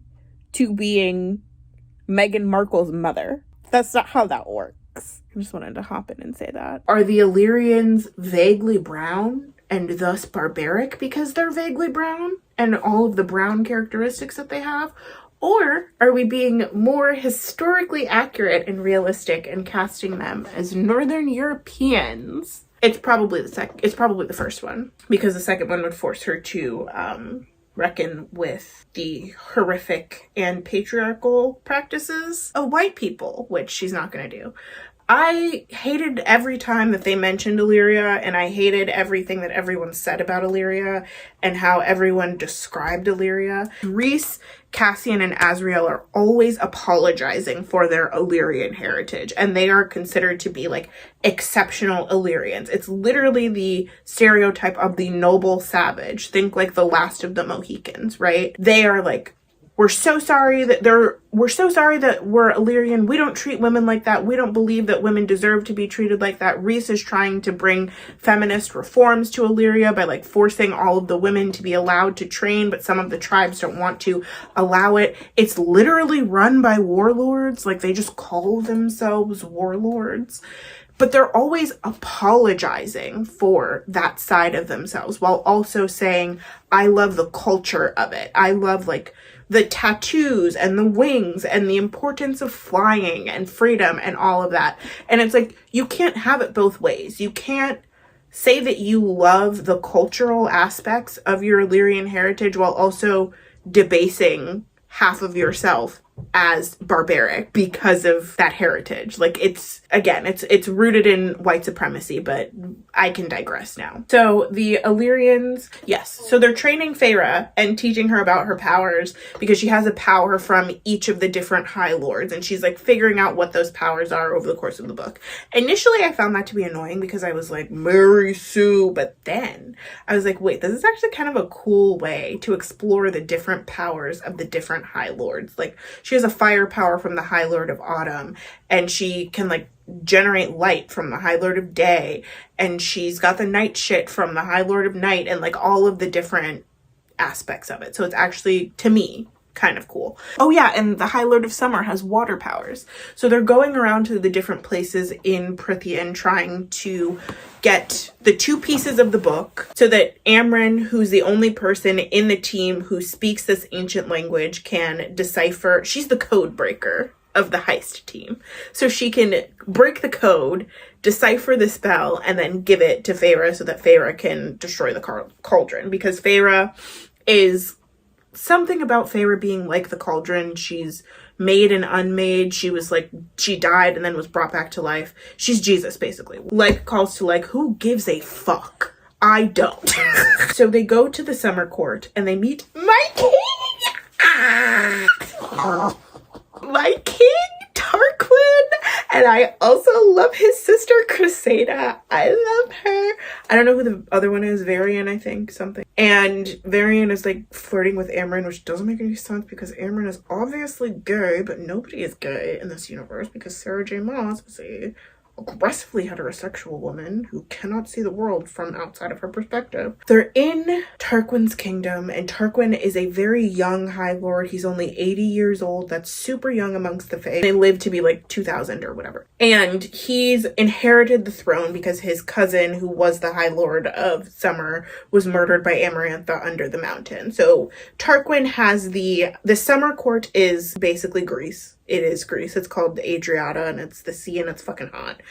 to being Meghan Markle's mother. That's not how that works. I just wanted to hop in and say that. Are the Illyrians vaguely brown and thus barbaric because they're vaguely brown and all of the brown characteristics that they have? Or are we being more historically accurate and realistic and casting them as Northern Europeans? It's probably the first one, because the second one would force her to reckon with the horrific and patriarchal practices of white people, which she's not going to do. I hated every time that they mentioned Illyria, and I hated everything that everyone said about Illyria and how everyone described Illyria. Rhys, Cassian, and Azriel are always apologizing for their Illyrian heritage, and they are considered to be like exceptional Illyrians. It's literally the stereotype of the noble savage. Think like the last of the Mohicans, right? They are like, we're so sorry that we're Illyrian. We don't treat women like that. We don't believe that women deserve to be treated like that. Rhys is trying to bring feminist reforms to Illyria by like forcing all of the women to be allowed to train, but some of the tribes don't want to allow it. It's literally run by warlords. Like, they just call themselves warlords. But they're always apologizing for that side of themselves while also saying, I love the culture of it. I love like the tattoos and the wings and the importance of flying and freedom and all of that. And it's like, you can't have it both ways. You can't say that you love the cultural aspects of your Illyrian heritage while also debasing half of yourself as barbaric because of that heritage. Like, it's, again, it's rooted in white supremacy, but I can digress now. So the Illyrians, yes, so they're training Feyre and teaching her about her powers because she has a power from each of the different High Lords, and she's like figuring out what those powers are over the course of the book. Initially, I found that to be annoying because I was like, Mary Sue, but then I was like, wait, this is actually kind of a cool way to explore the different powers of the different High Lords. Like, she has a fire power from the High Lord of Autumn, and she can like generate light from the High Lord of Day, and she's got the night shit from the High Lord of Night, and like all of the different aspects of it. So it's actually, to me, kind of cool. Oh yeah, and the High Lord of Summer has water powers. So they're going around to the different places in Prythian trying to get the two pieces of the book so that Amren, who's the only person in the team who speaks this ancient language, can decipher. She's the code breaker of the heist team. So she can break the code, decipher the spell, and then give it to Feyre so that Feyre can destroy the cauldron. Because Feyre is something about Feyre being like the cauldron. She's made and unmade. She was like, she died and then was brought back to life. She's Jesus, basically. Like calls to like, who gives a fuck? I don't. So they go to the summer court and they meet my king. My king, Tarquin. And I also love his sister, Cressida. I love her. I don't know who the other one is. Varian, I think, something. And Varian is like flirting with Amren, which doesn't make any sense because Amren is obviously gay, but nobody is gay in this universe because Sarah J. Maas is a aggressively heterosexual woman who cannot see the world from outside of her perspective. They're in Tarquin's kingdom, and Tarquin is a very young High Lord. He's only 80 years old. That's super young amongst the Fae. They live to be like 2000 or whatever. And he's inherited the throne because his cousin, who was the High Lord of Summer, was murdered by Amarantha under the mountain. So Tarquin has the summer court is basically Greece. It is Greece. It's called the Adriata, and it's the sea, and it's fucking hot.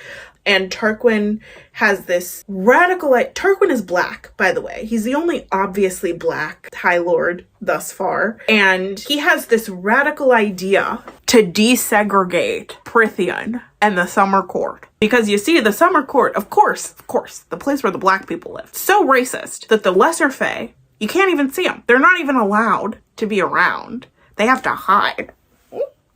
And Tarquin has this radical... Tarquin is black, by the way. He's the only obviously black High Lord thus far. And he has this radical idea to desegregate Prythian and the summer court. Because you see, the summer court, of course, the place where the black people live, so racist that the lesser Fae, you can't even see them. They're not even allowed to be around. They have to hide.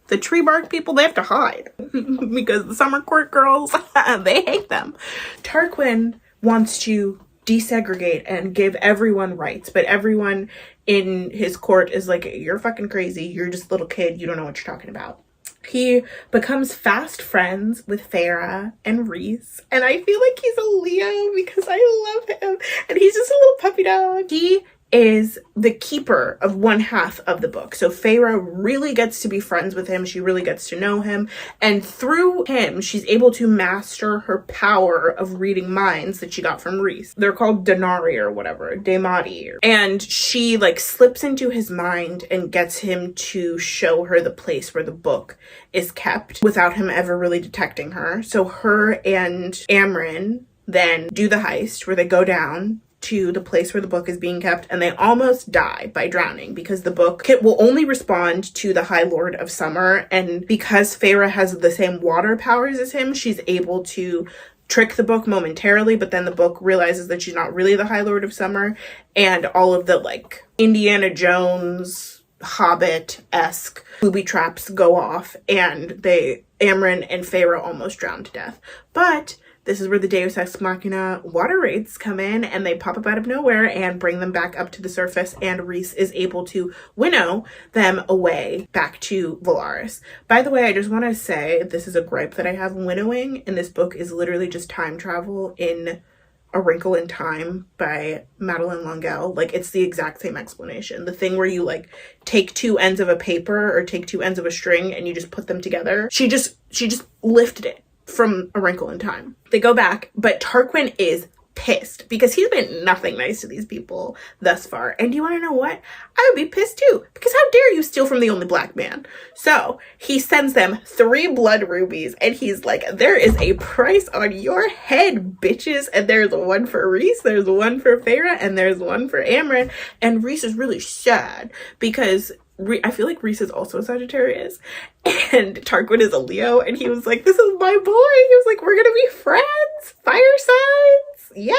The tree bark people, they have to hide because the summer court girls, they hate them. Tarquin wants to desegregate and give everyone rights, but everyone in his court is like, you're fucking crazy. You're just a little kid. You don't know what you're talking about. He becomes fast friends with Feyre and Rhys, and I feel like he's a Leo because I love him, and he's just a little puppy dog. He is the keeper of one half of the book. So Feyre really gets to be friends with him. She really gets to know him. And through him, she's able to master her power of reading minds that she got from Rhys. They're called Denari or whatever, Demati. And she like slips into his mind and gets him to show her the place where the book is kept without him ever really detecting her. So her and Amren then do the heist where they go down to the place where the book is being kept, and they almost die by drowning because the book will only respond to the High Lord of Summer, and because Feyre has the same water powers as him, she's able to trick the book momentarily, but then the book realizes that she's not really the High Lord of Summer, and all of the like Indiana Jones, Hobbit-esque booby traps go off, and Amren and Feyre almost drown to death. But this is where the Deus Ex Machina water wraiths come in, and they pop up out of nowhere and bring them back up to the surface, and Rhys is able to winnow them away back to Velaris. By the way, I just want to say, this is a gripe that I have. Winnowing in this book is literally just time travel in A Wrinkle in Time by Madeleine L'Engle. Like, it's the exact same explanation. The thing where you like take two ends of a paper or take two ends of a string and you just put them together. She just lifted it from A Wrinkle in Time. They go back, but Tarquin is pissed because he's been nothing nice to these people thus far. And do you want to know what? I would be pissed too, because how dare you steal from the only black man? So he sends them 3 blood rubies, and he's like, there is a price on your head, bitches. And there's one for Rhys, there's one for Feyre, and there's one for Amren. And Rhys is really sad because I feel like Rhys is also a Sagittarius and Tarquin is a Leo, and he was like, this is my boy. He was like, we're gonna be friends, fire signs, yeah.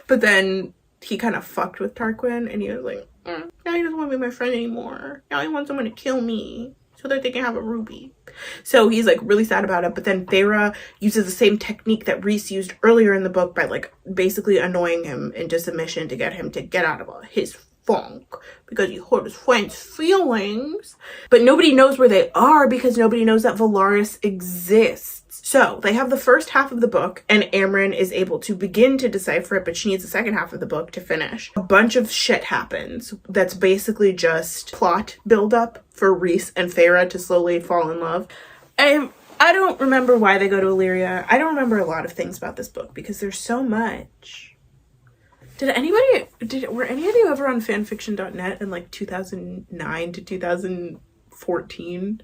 But then he kind of fucked with Tarquin, and he was like, now he doesn't want to be my friend anymore. Now he wants someone to kill me so that they can have a ruby. So he's like really sad about it. But then Feyre uses the same technique that Rhys used earlier in the book by like basically annoying him into submission to get him to get out of his funk because he hurt his friend's feelings. But nobody knows where they are because nobody knows that Velaris exists. So they have the first half of the book, and Amren is able to begin to decipher it, but she needs the second half of the book to finish. A bunch of shit happens that's basically just plot buildup for Rhys and Feyre to slowly fall in love. I don't remember why they go to Illyria. I don't remember a lot of things about this book because there's so much. Were any of you ever on fanfiction.net in like 2009 to 2014?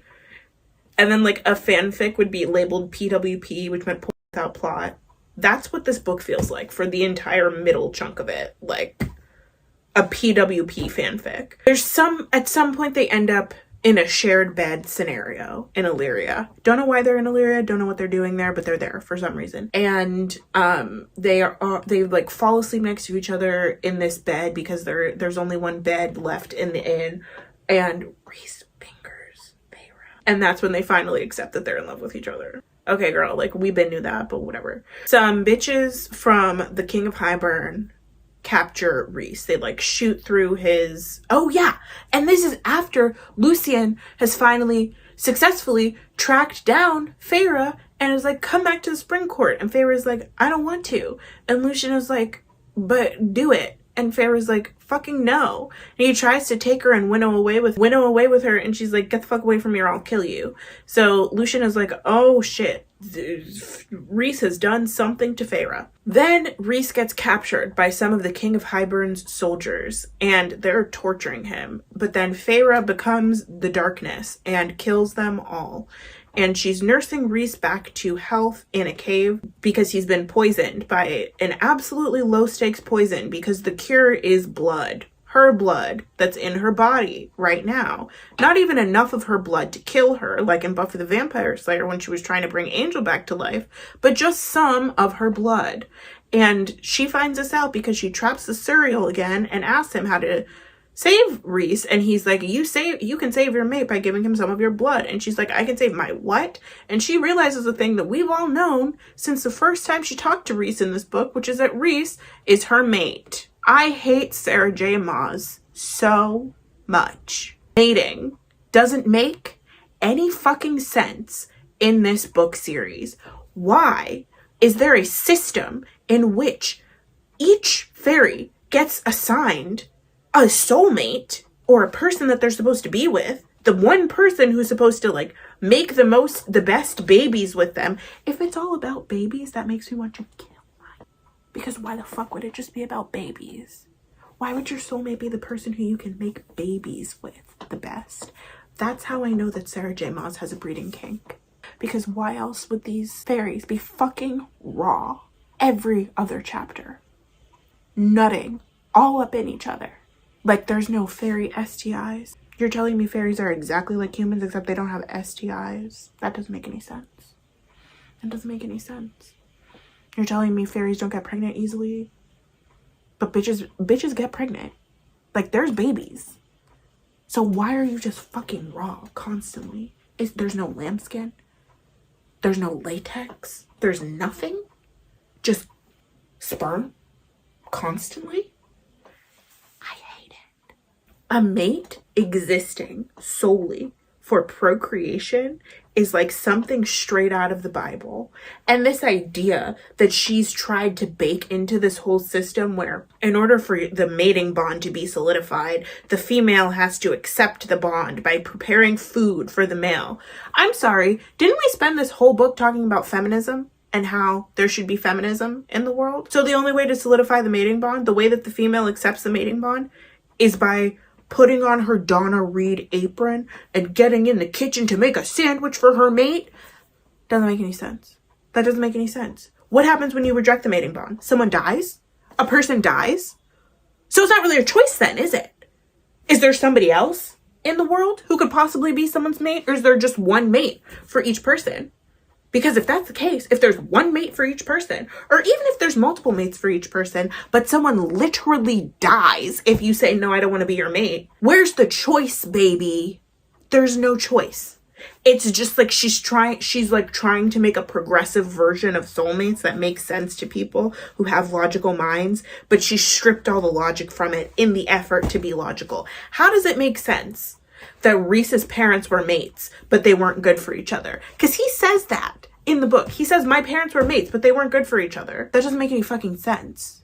And then like a fanfic would be labeled PWP, which meant point without plot. That's what this book feels like for the entire middle chunk of it. Like a PWP fanfic. At some point they end up in a shared bed scenario in Illyria. Don't know why they're in Illyria, don't know what they're doing there, but they're there for some reason. And they like fall asleep next to each other in this bed because there's only one bed left in the inn, and Rhys fingers Feyre. And that's when they finally accept that they're in love with each other. Okay, girl, like we been knew that, but whatever. Some bitches from the King of Highburn capture Rhys. They like shoot through his... Oh yeah, and this is after Lucien has finally successfully tracked down Feyre and is like, come back to the Spring Court. And Feyre is like, I don't want to. And Lucien is like, but do it. And Feyre's like, fucking no. And he tries to take her and winnow away with her, and she's like, get the fuck away from me or I'll kill you. So Lucien is like, oh shit, Rhys has done something to Feyre. Then Rhys gets captured by some of the King of Hyburn's soldiers, and they're torturing him. But then Feyre becomes the darkness and kills them all. And she's nursing Rhys back to health in a cave because he's been poisoned by an absolutely low-stakes poison, because the cure is blood. Her blood that's in her body right now. Not even enough of her blood to kill her, like in Buffy the Vampire Slayer when she was trying to bring Angel back to life, but just some of her blood. And she finds this out because she traps the Suriel again and asks him how to save Rhys, and he's like, you can save your mate by giving him some of your blood. And she's like, I can save my what? And she realizes a thing that we've all known since the first time she talked to Rhys in this book, which is that Rhys is her mate. I hate Sarah J. Maas so much. Mating doesn't make any fucking sense in this book series. Why is there a system in which each fairy gets assigned a soulmate or a person that they're supposed to be with, the one person who's supposed to like make the best babies with them? If it's all about babies, that makes me want to kill myself. Because why the fuck would it just be about babies? Why would your soulmate be the person who you can make babies with the best? That's how I know that Sarah J. Maas has a breeding kink. Because why else would these fairies be fucking raw every other chapter? nutting all up in each other. Like there's no fairy STIs. You're telling me fairies are exactly like humans except they don't have STIs? That doesn't make any sense. That doesn't make any sense. You're telling me fairies don't get pregnant easily? But bitches get pregnant. Like there's babies. So why are you just fucking raw constantly? There's no lambskin? There's no latex? There's nothing? Just sperm constantly? I hate it. A mate existing solely for procreation is like something straight out of the Bible. And this idea that she's tried to bake into this whole system where in order for the mating bond to be solidified, the female has to accept the bond by preparing food for the male. I'm sorry, didn't we spend this whole book talking about feminism and how there should be feminism in the world? So the only way to solidify the mating bond, the way that the female accepts the mating bond, is by putting on her Donna Reed apron and getting in the kitchen to make a sandwich for her mate? Doesn't make any sense. That doesn't make any sense. What happens when you reject the mating bond? Someone dies? A person dies? So it's not really a choice then, is it? Is there somebody else in the world who could possibly be someone's mate? Or is there just one mate for each person? Because if that's the case, if there's one mate for each person, or even if there's multiple mates for each person, but someone literally dies if you say, no, I don't want to be your mate, where's the choice, baby? There's no choice. It's just like she's like trying to make a progressive version of soulmates that makes sense to people who have logical minds, but she stripped all the logic from it in the effort to be logical. How does it make sense that Reese's parents were mates, but they weren't good for each other? Because he says that in the book. He says, my parents were mates, but they weren't good for each other. That doesn't make any fucking sense.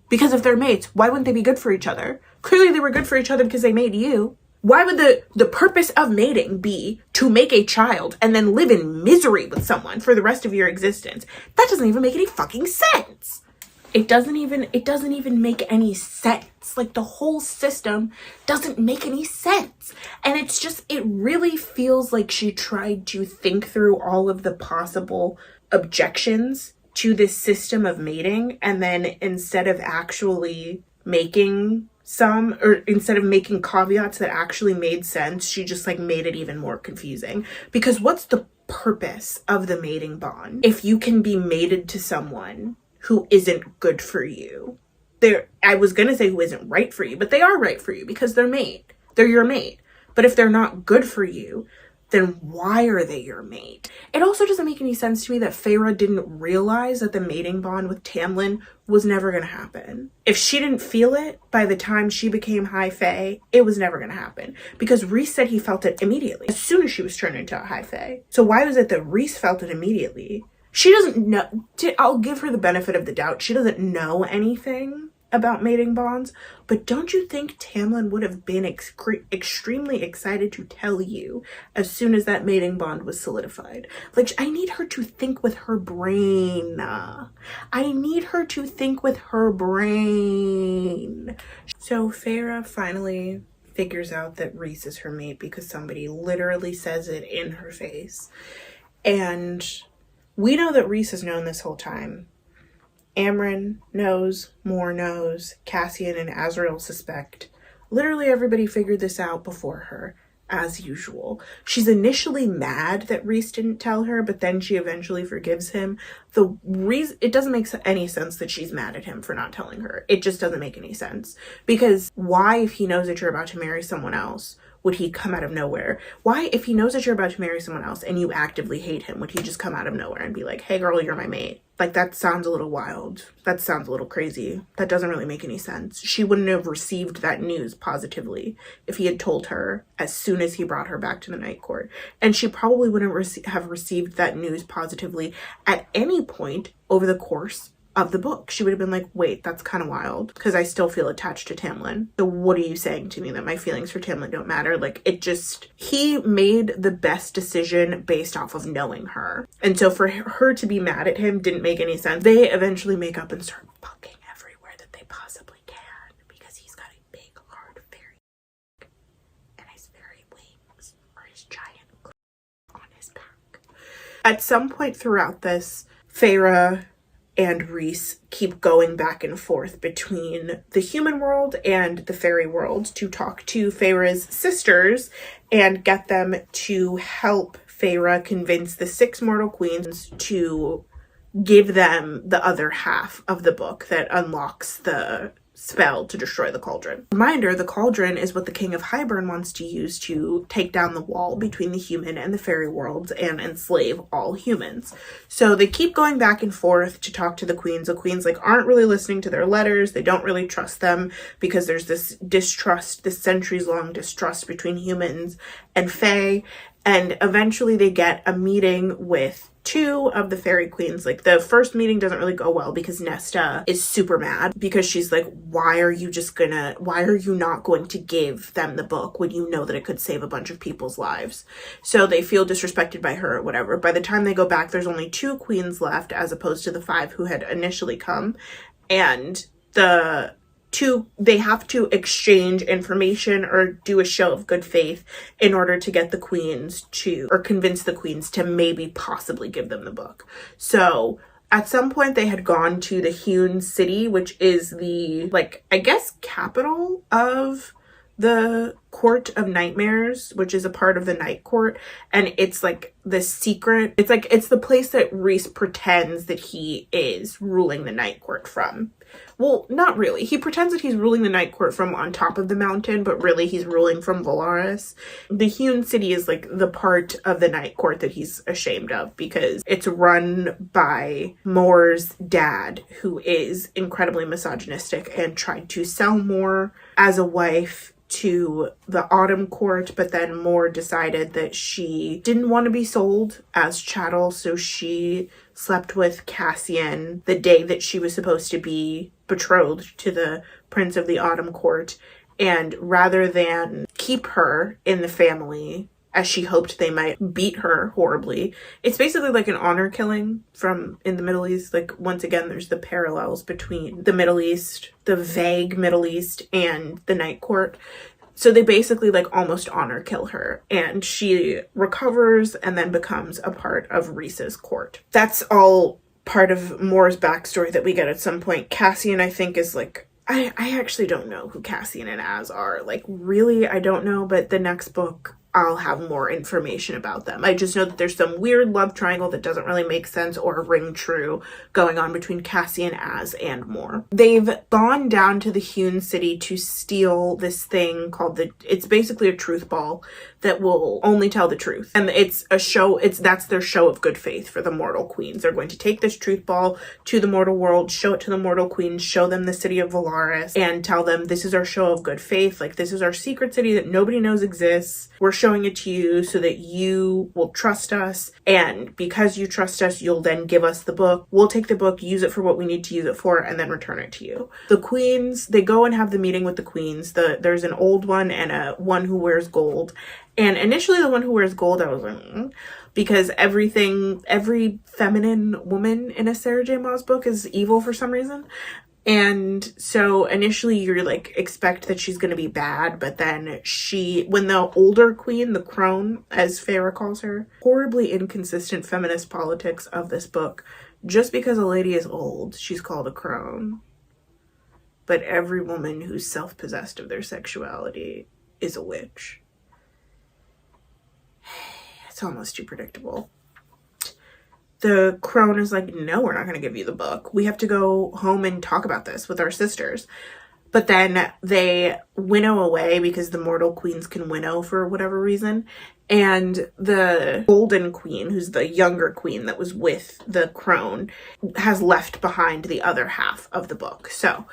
Because if they're mates, why wouldn't they be good for each other? Clearly they were good for each other because they made you. Why would the purpose of mating be to make a child and then live in misery with someone for the rest of your existence? That doesn't even make any fucking sense. It doesn't even make any sense. Like the whole system doesn't make any sense. And it's just, it really feels like she tried to think through all of the possible objections to this system of mating. And then instead of actually making instead of making caveats that actually made sense, she just like made it even more confusing. Because what's the purpose of the mating bond if you can be mated to someone who isn't good for you? I was gonna say who isn't right for you, but they are right for you because they're your mate. But if they're not good for you, then why are they your mate? It also doesn't make any sense to me that Feyre didn't realize that the mating bond with Tamlin was never gonna happen. If she didn't feel it by the time she became High Fae, it was never gonna happen. Because Rhys said he felt it immediately, as soon as she was turned into a High Fae. So why was it that Rhys felt it immediately? She doesn't know, I'll give her the benefit of the doubt, she doesn't know anything about mating bonds, but don't you think Tamlin would have been extremely excited to tell you as soon as that mating bond was solidified? Like, I need her to think with her brain. I need her to think with her brain. So Feyre finally figures out that Rhys is her mate because somebody literally says it in her face. And we know that Rhys has known this whole time. Amren knows, Mor knows, Cassian and Azriel suspect. Literally everybody figured this out before her, as usual. She's initially mad that Rhys didn't tell her, but then she eventually forgives him. The reason, it doesn't make any sense that she's mad at him for not telling her. It just doesn't make any sense. Because why, if he knows that you're about to marry someone else, would he come out of nowhere? Why, if he knows that you're about to marry someone else and you actively hate him, would he just come out of nowhere and be like, hey girl, you're my mate? Like, that sounds a little wild. That sounds a little crazy. That doesn't really make any sense. She wouldn't have received that news positively if he had told her as soon as he brought her back to the Night Court. And she probably wouldn't have received that news positively at any point over the course of the book. She would have been like, wait, that's kind of wild, because I still feel attached to Tamlin. So what are you saying to me, that my feelings for Tamlin don't matter? Like, it just, he made the best decision based off of knowing her. And so for her to be mad at him didn't make any sense. They eventually make up and start fucking everywhere that they possibly can, because he's got a big hard fairy and his fairy wings are his giant on his back. At some point throughout this, Feyre and Rhys keep going back and forth between the human world and the fairy world to talk to Feyre's sisters and get them to help Feyre convince the 6 mortal queens to give them the other half of the book that unlocks the spell to destroy the cauldron. Reminder, the cauldron is what the King of Hybern wants to use to take down the wall between the human and the fairy worlds and enslave all humans. So they keep going back and forth to talk to the queens. The queens like aren't really listening to their letters. They don't really trust them because there's this distrust, this centuries-long distrust between humans and fae. And eventually they get a meeting with 2 of the fairy queens. Like, the first meeting doesn't really go well because Nesta is super mad because she's like, why are you not going to give them the book when you know that it could save a bunch of people's lives? So they feel disrespected by her or whatever. By the time they go back, there's only 2 queens left as opposed to the 5 who had initially come. And they have to exchange information or do a show of good faith in order to get the queens or convince the queens to maybe possibly give them the book. So at some point they had gone to the hewn city, which is the, like, I guess, capital of the Court of Nightmares, which is a part of the Night Court, and it's like the secret, it's the place that Rhys pretends that he is ruling the Night Court from. Well, not really. He pretends that he's ruling the Night Court from on top of the mountain, but really he's ruling from Valaris. The hewn city is like the part of the Night Court that he's ashamed of because it's run by Mor's dad, who is incredibly misogynistic and tried to sell Mor as a wife to the Autumn Court, but then Mor decided that she didn't want to be sold as chattel, so she slept with Cassian the day that she was supposed to be betrothed to the Prince of the Autumn Court, and rather than keep her in the family, as she hoped they might beat her horribly. It's basically like an honor killing from in the Middle East. Like, once again, there's the parallels between the Middle East, the vague Middle East, and the Night Court. So they basically like almost honor kill her, and she recovers and then becomes a part of Rhys's court. That's all part of Mor's backstory that we get at some point. Cassian, I think, is like, I actually don't know who Cassian and Az are. Like, really, I don't know, but the next book I'll have more information about them. I just know that there's some weird love triangle that doesn't really make sense or ring true going on between Cassian, Az, and Mor. They've gone down to the hewn city to steal this thing called it's basically a truth ball that will only tell the truth. And it's a show, that's their show of good faith for the mortal queens. They're going to take this truth ball to the mortal world, show it to the mortal queens, show them the city of Valaris, and tell them this is our show of good faith. Like, this is our secret city that nobody knows exists. We're showing it to you so that you will trust us, and because you trust us, you'll then give us the book. We'll take the book, use it for what we need to use it for, and then return it to you. The queens, they go and have the meeting with the queens. There's an old one and a one who wears gold. And initially the one who wears gold, I was like, because every feminine woman in a Sarah J. Maas book is evil for some reason. And so initially you're like, expect that she's going to be bad, but then when the older queen, the crone, as Feyre calls her, horribly inconsistent feminist politics of this book, just because a lady is old, she's called a crone. But every woman who's self-possessed of their sexuality is a witch. It's almost too predictable. The crone is like, no, we're not going to give you the book. We have to go home and talk about this with our sisters. But then they winnow away because the mortal queens can winnow for whatever reason. And the golden queen, who's the younger queen that was with the crone, has left behind the other half of the book. So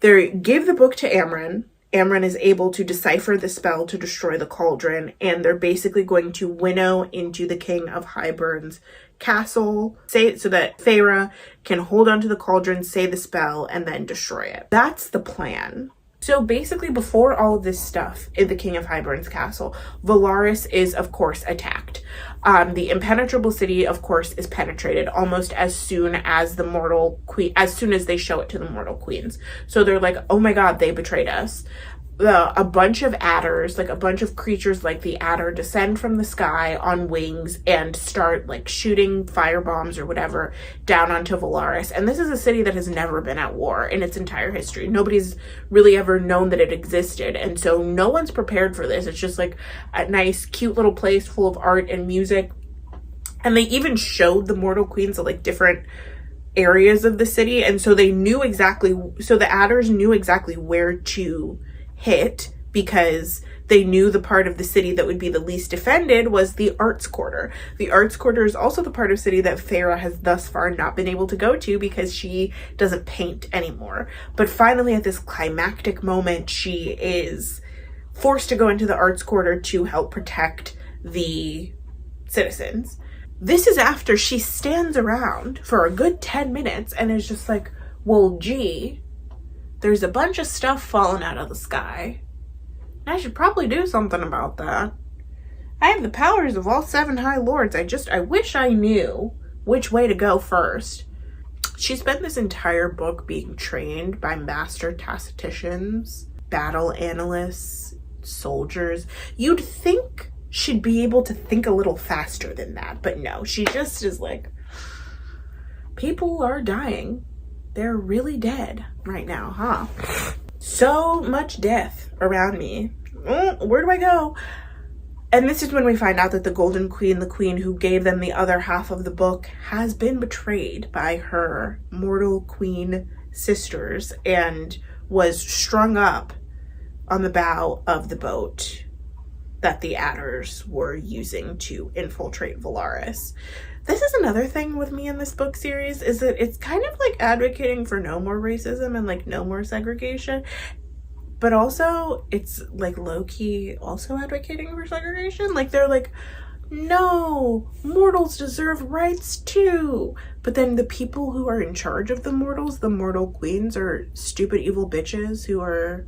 they give the book to Amren. Amren is able to decipher the spell to destroy the cauldron, and they're basically going to winnow into the King of Hybern's castle, so that Feyre can hold onto the cauldron, say the spell, and then destroy it. That's the plan. So basically, before all of this stuff in the King of Hybern's castle, Valaris is, of course, attacked. The impenetrable city, of course, is penetrated almost as soon as as soon as they show it to the mortal queens. So they're like, oh my god, they betrayed us. a bunch of adders, like a bunch of creatures like the adder, descend from the sky on wings and start like shooting fire bombs or whatever down onto Valaris. And this is a city that has never been at war in its entire history. Nobody's really ever known that it existed, and so no one's prepared for this. It's just like a nice cute little place full of art and music, and they even showed the mortal queens at like different areas of the city, and so they knew exactly, so the adders knew exactly where to hit, because they knew the part of the city that would be the least defended was the Arts Quarter. The Arts Quarter is also the part of city that Feyre has thus far not been able to go to because she doesn't paint anymore. But finally, at this climactic moment, she is forced to go into the Arts Quarter to help protect the citizens. This is after she stands around for a good 10 minutes and is just like, well, gee, there's a bunch of stuff falling out of the sky. I should probably do something about that. I have the powers of all 7 High Lords. I wish I knew which way to go first. She spent this entire book being trained by master tacticians, battle analysts, soldiers. You'd think she'd be able to think a little faster than that, but no, she just is like, people are dying. They're really dead right now, huh? So much death around me. Where do I go? And this is when we find out that the Golden Queen, the queen who gave them the other half of the book, has been betrayed by her mortal queen sisters and was strung up on the bow of the boat that the adders were using to infiltrate Valaris. This is another thing with me in this book series, is that it's kind of like advocating for no more racism and like no more segregation, but also it's like low-key also advocating for segregation. Like they're like, no, mortals deserve rights too. But then the people who are in charge of the mortals, the mortal queens, are stupid evil bitches who are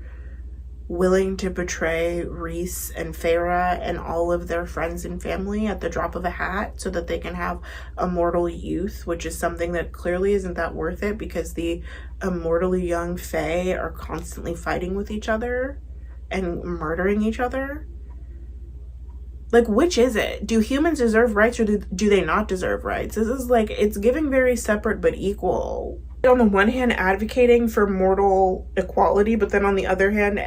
willing to betray Rhys and Feyre and all of their friends and family at the drop of a hat so that they can have immortal youth, which is something that clearly isn't that worth it because the immortally young Fae are constantly fighting with each other and murdering each other. Like, which is it? Do humans deserve rights or do they not deserve rights? This is like, it's giving very separate but equal. On the one hand, advocating for mortal equality, but then on the other hand,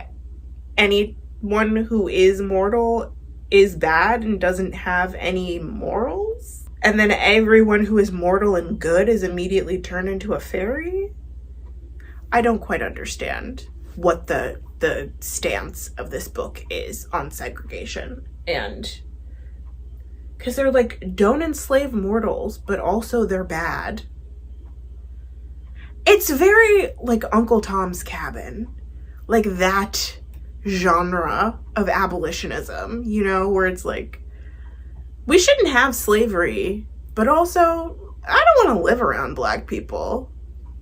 anyone who is mortal is bad and doesn't have any morals. And then everyone who is mortal and good is immediately turned into a fairy. I don't quite understand what the stance of this book is on segregation. And because they're like, don't enslave mortals, but also they're bad. It's very like Uncle Tom's Cabin, like that genre of abolitionism, you know, where it's like, we shouldn't have slavery, but also I don't want to live around black people.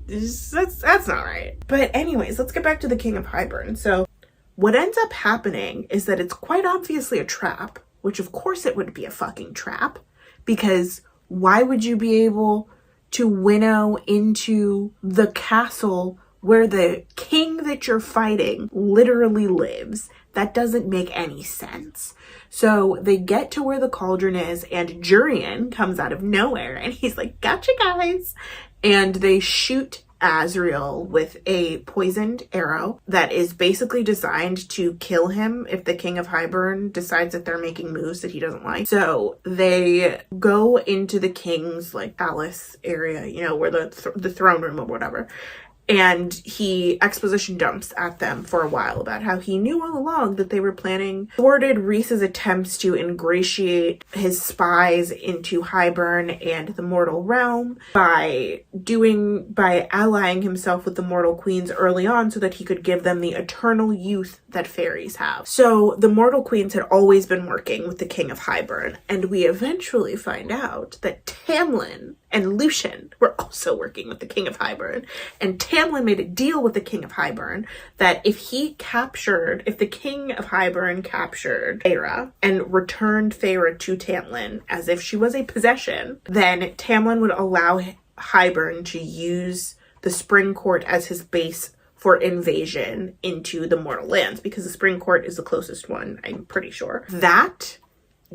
That's not right. But anyways, let's get back to the King of Hybern. So what ends up happening is that it's quite obviously a trap, which of course it would be a fucking trap, because why would you be able to winnow into the castle where the king that you're fighting literally lives? That doesn't make any sense. So they get to where the cauldron is, and Jurian comes out of nowhere and he's like, gotcha guys. And they shoot Azriel with a poisoned arrow that is basically designed to kill him if the King of Hybern decides that they're making moves that he doesn't like. So they go into the king's like palace area, you know, where the throne room or whatever. And he exposition dumps at them for a while about how he knew all along that they were planning, thwarted Rhys's attempts to ingratiate his spies into Hybern and the mortal realm by allying himself with the mortal queens early on so that he could give them the eternal youth that fairies have. So the mortal queens had always been working with the King of Hybern, and we eventually find out that Tamlin and Lucian were also working with the King of Hybern, and Tamlin made a deal with the King of Hybern that if the King of Hybern captured Feyre and returned Feyre to Tamlin as if she was a possession, then Tamlin would allow Hybern to use the Spring Court as his base for invasion into the mortal lands, because the Spring Court is the closest one, I'm pretty sure. That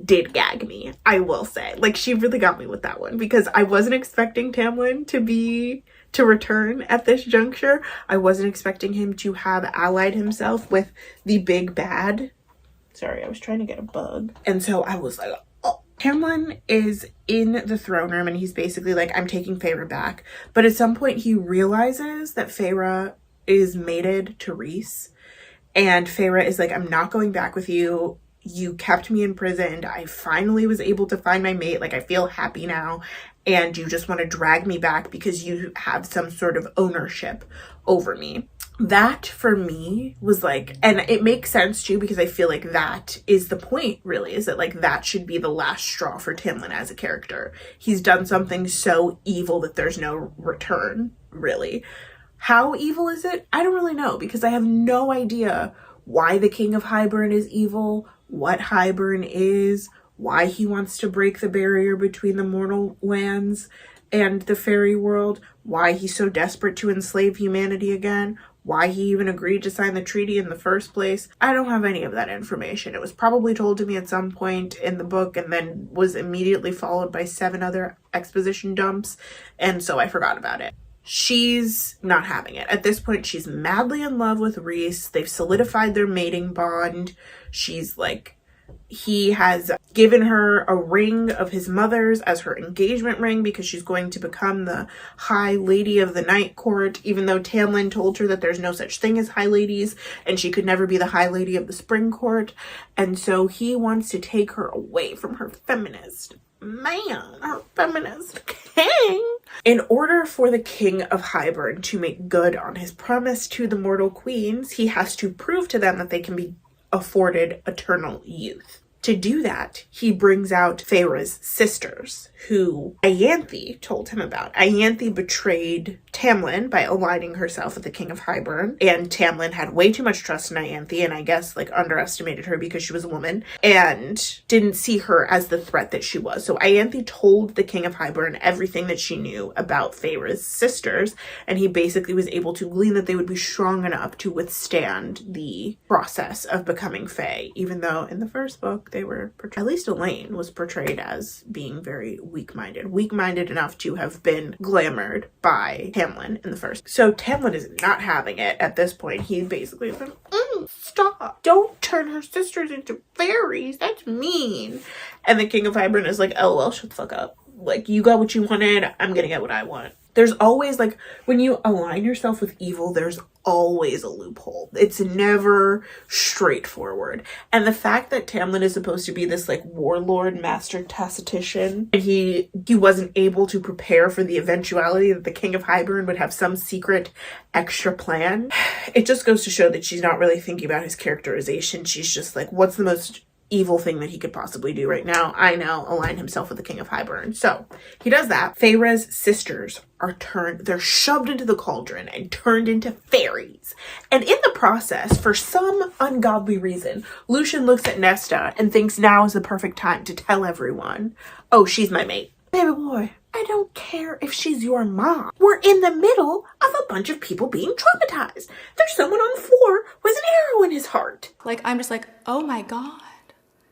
did gag me, I will say. Like, she really got me with that one, because I wasn't expecting Tamlin to return at this juncture. I wasn't expecting him to have allied himself with the big bad. Sorry, I was trying to get a bug. And so I was like, oh. Tamlin is in the throne room and he's basically like, I'm taking Feyre back. But at some point he realizes that Feyre is mated to Rhys. And Feyre is like, I'm not going back with you. You kept me imprisoned. I finally was able to find my mate. Like, I feel happy now. And you just want to drag me back because you have some sort of ownership over me. That for me was like, and it makes sense too, because I feel like that is the point, really, is that like that should be the last straw for Tamlin as a character. He's done something so evil that there's no return, really. How evil is it? I don't really know, because I have no idea why the King of Hybern is evil, what Hybern is, why he wants to break the barrier between the mortal lands and the fairy world, why he's so desperate to enslave humanity again, why he even agreed to sign the treaty in the first place. I don't have any of that information. It was probably told to me at some point in the book and then was immediately followed by 7 other exposition dumps, and so I forgot about it. She's not having it. At this point, she's madly in love with Rhys. They've solidified their mating bond. She's like, he has given her a ring of his mother's as her engagement ring because she's going to become the High Lady of the Night Court, even though Tamlin told her that there's no such thing as High Ladies and she could never be the High Lady of the Spring Court. And so he wants to take her away from her feminist man, her feminist king. In order for the King of Hybern to make good on his promise to the mortal queens, he has to prove to them that they can be afforded eternal youth. To do that, he brings out Feyre's sisters, who Ianthe told him about. Ianthe betrayed Tamlin by aligning herself with the King of Hybern, and Tamlin had way too much trust in Ianthe, and I guess like underestimated her because she was a woman, and didn't see her as the threat that she was. So Ianthe told the King of Hybern everything that she knew about Feyre's sisters, and he basically was able to glean that they would be strong enough to withstand the process of becoming Fae, even though in the first book they were portrayed, at least Elaine was portrayed as being very weak-minded enough to have been glamored by Tamlin in the first. So Tamlin is not having it at this point. He basically is like, stop, don't turn her sisters into fairies, that's mean. And the King of Hybern is like, oh well, shut the fuck up. Like, you got what you wanted, I'm gonna get what I want. There's always, like, when you align yourself with evil, there's always a loophole. It's never straightforward. And the fact that Tamlin is supposed to be this, like, warlord, master tactician, and he wasn't able to prepare for the eventuality that the King of Hybern would have some secret extra plan, it just goes to show that she's not really thinking about his characterization. She's just like, what's the most evil thing that he could possibly do right now? I know, align himself with the King of Hybern. So he does that. Feyre's sisters are they're shoved into the cauldron and turned into fairies. And in the process, for some ungodly reason, Lucien looks at Nesta and thinks now is the perfect time to tell everyone, oh, she's my mate. Baby boy, I don't care if she's your mom. We're in the middle of a bunch of people being traumatized. There's someone on the floor with an arrow in his heart. Like, I'm just like, oh my God.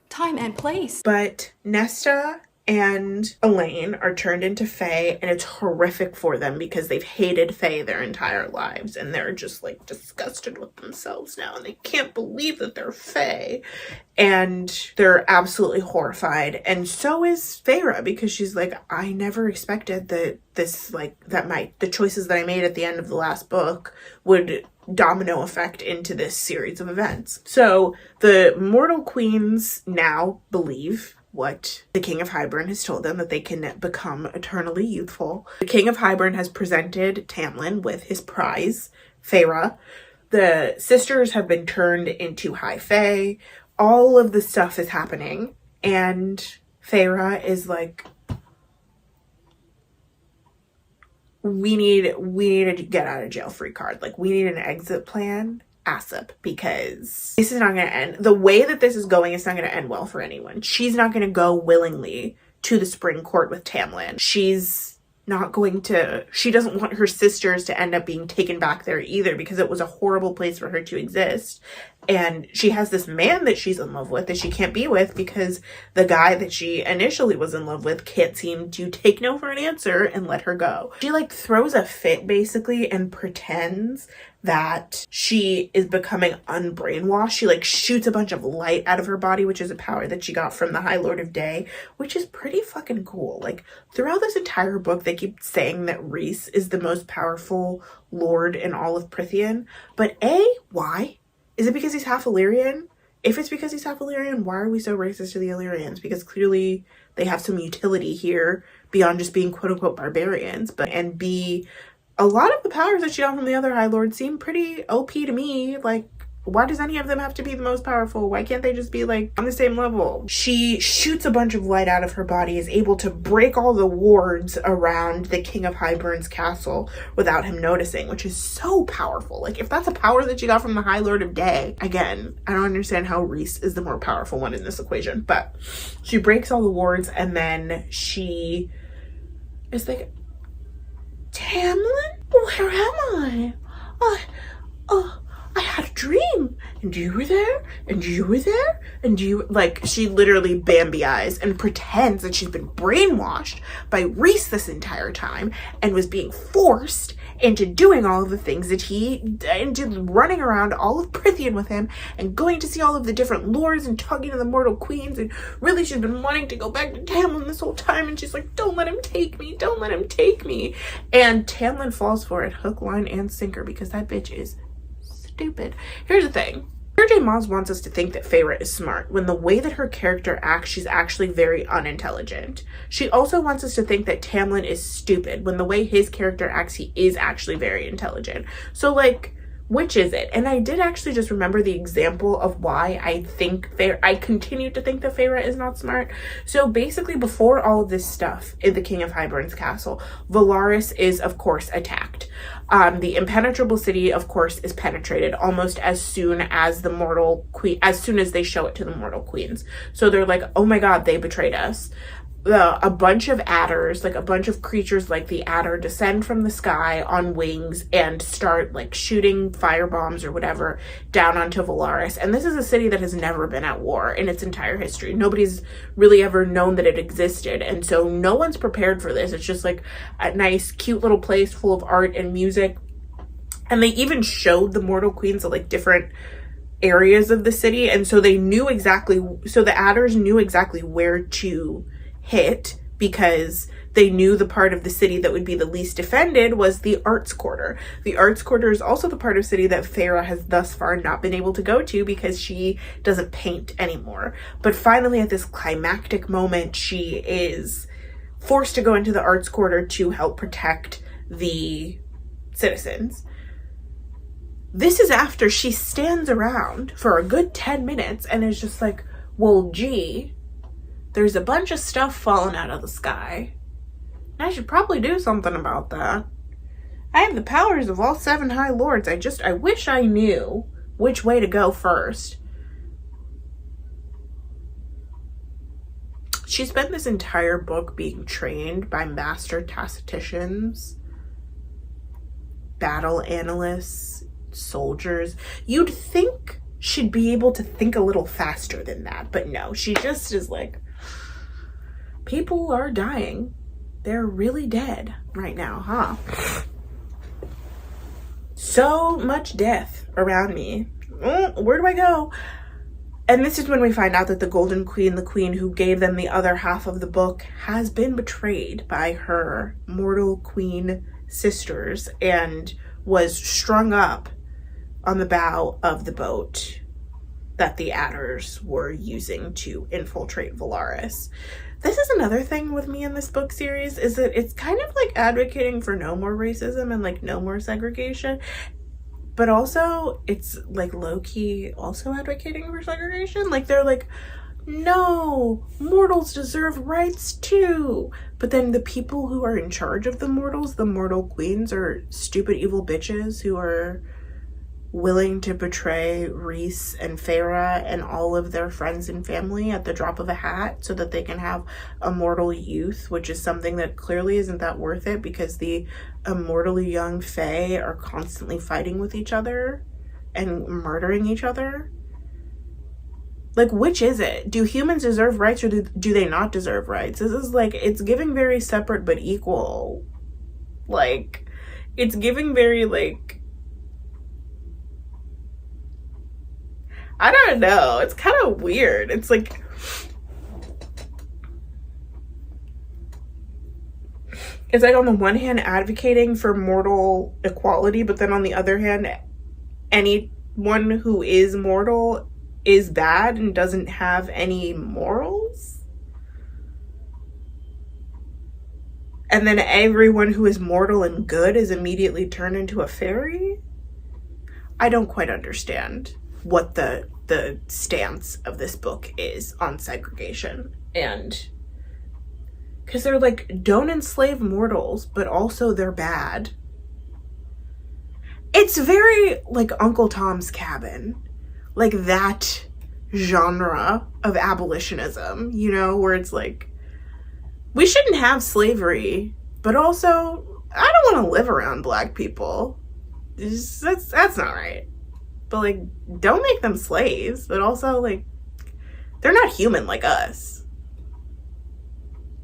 Time and place. But Nesta and Elaine are turned into Fae, and it's horrific for them because they've hated Fae their entire lives, and they're just like disgusted with themselves now, and they can't believe that they're Fae, and they're absolutely horrified. And so is Feyre, because she's like, I never expected that the choices that I made at the end of the last book would domino effect into this series of events. So the mortal queens now believe what the King of Hybern has told them, that they can become eternally youthful. The King of Hybern has presented Tamlin with his prize, Feyre. The sisters have been turned into High Fae. All of the stuff is happening, and Feyre is like, we need a get out of jail free card. Like, we need an exit plan ASAP, because this is not going to end. The way that this is going, it's not going to end well for anyone. She's not going to go willingly to the Spring Court with Tamlin. She's not going to, she doesn't want her sisters to end up being taken back there either, because it was a horrible place for her to exist. And she has this man that she's in love with that she can't be with because the guy that she initially was in love with can't seem to take no for an answer and let her go. She like throws a fit basically and pretends that she is becoming unbrainwashed. She like shoots a bunch of light out of her body, which is a power that she got from the High Lord of Day, which is pretty fucking cool. Like throughout this entire book, they keep saying that Rhys is the most powerful lord in all of Prythian. But why? Is it because he's half Illyrian? If it's because he's half Illyrian, why are we so racist to the Illyrians? Because clearly they have some utility here beyond just being quote unquote barbarians. And B, a lot of the powers that she got from the other High Lords seem pretty OP to me. Like, why does any of them have to be the most powerful? Why can't they just be like on the same level? She shoots a bunch of light out of her body, is able to break all the wards around the King of Hybern's castle without him noticing, which is so powerful. Like if that's a power that she got from the High Lord of Day, again, I don't understand how Rhys is the more powerful one in this equation, but she breaks all the wards and then she is like, Tamlin, where am I? I had a dream and you were there and you were there and you, like, she literally Bambi eyes and pretends that she's been brainwashed by Rhys this entire time and was being forced into doing all of the things that into running around all of Prythian with him and going to see all of the different lords and talking to the mortal queens, and really she's been wanting to go back to Tamlin this whole time, and she's like, don't let him take me, don't let him take me. And Tamlin falls for it hook, line, and sinker because that bitch is stupid. Here's the thing. J. Maas wants us to think that Feyre is smart, when the way that her character acts, she's actually very unintelligent. She also wants us to think that Tamlin is stupid, when the way his character acts, he is actually very intelligent. So, like, which is it? And I did actually just remember the example of why I continue to think that Feyre is not smart. So basically, before all of this stuff in the King of Hybern's castle, Velaris is, of course, attacked. The impenetrable city, of course, is penetrated almost as soon as as soon as they show it to the mortal queens. So they're like, oh my god, they betrayed us. A bunch of adders, like a bunch of creatures like the adder, descend from the sky on wings and start like shooting fire bombs or whatever down onto Velaris. And this is a city that has never been at war in its entire history. Nobody's really ever known that it existed, and so no one's prepared for this. It's just like a nice cute little place full of art and music, and they even showed the mortal queens at like different areas of the city, and so they knew exactly, so the adders knew exactly where to hit, because they knew the part of the city that would be the least defended was the Arts Quarter. The Arts Quarter is also the part of city that Feyre has thus far not been able to go to because she doesn't paint anymore. But finally, at this climactic moment, she is forced to go into the Arts Quarter to help protect the citizens. This is after she stands around for a good 10 minutes and is just like, well, gee, there's a bunch of stuff falling out of the sky. I should probably do something about that. I have the powers of all 7 High Lords. I wish I knew which way to go first. She spent this entire book being trained by master tacticians, battle analysts, soldiers. You'd think she'd be able to think a little faster than that, but no, she just is like, people are dying. They're really dead right now, huh? So much death around me. Where do I go? And this is when we find out that the Golden Queen, the queen who gave them the other half of the book, has been betrayed by her mortal queen sisters and was strung up on the bow of the boat that the adders were using to infiltrate Velaris. This is another thing with me in this book series, is that it's kind of like advocating for no more racism and like no more segregation, but also it's like low-key also advocating for segregation. Like they're like, no, mortals deserve rights too. But then the people who are in charge of the mortals, the mortal queens, are stupid evil bitches who are willing to betray Rhys and Feyre and all of their friends and family at the drop of a hat so that they can have immortal youth, which is something that clearly isn't that worth it because the immortally young Fae are constantly fighting with each other and murdering each other. Like, which is it? Do humans deserve rights or do they not deserve rights? This is like, it's giving very separate but equal. Like, it's giving very, like, I don't know. It's kind of weird. It's like, it's like on the one hand advocating for mortal equality, but then on the other hand, anyone who is mortal is bad and doesn't have any morals. And then everyone who is mortal and good is immediately turned into a fairy. I don't quite understand what the stance of this book is on segregation, and because they're like, don't enslave mortals, but also they're bad. It's very like Uncle Tom's Cabin, like that genre of abolitionism, you know, where it's like, we shouldn't have slavery, but also I don't want to live around black people. That's not right. But, like, don't make them slaves. But also, like, they're not human like us.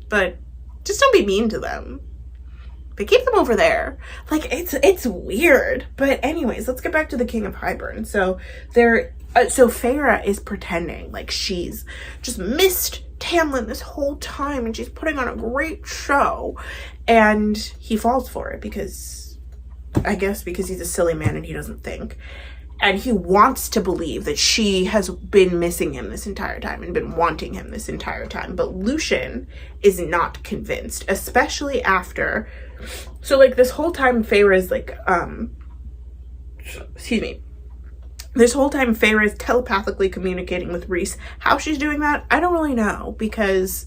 But just don't be mean to them. But keep them over there. Like, it's weird. But anyways, let's get back to the King of Hybern. So so Feyre is pretending like she's just missed Tamlin this whole time. And she's putting on a great show. And he falls for it because, I guess because he's a silly man and he doesn't think. And he wants to believe that she has been missing him this entire time and been wanting him this entire time. But Lucien is not convinced, especially after. So, like, this whole time Feyre is like, this whole time Feyre is telepathically communicating with Rhys. How she's doing that, I don't really know, because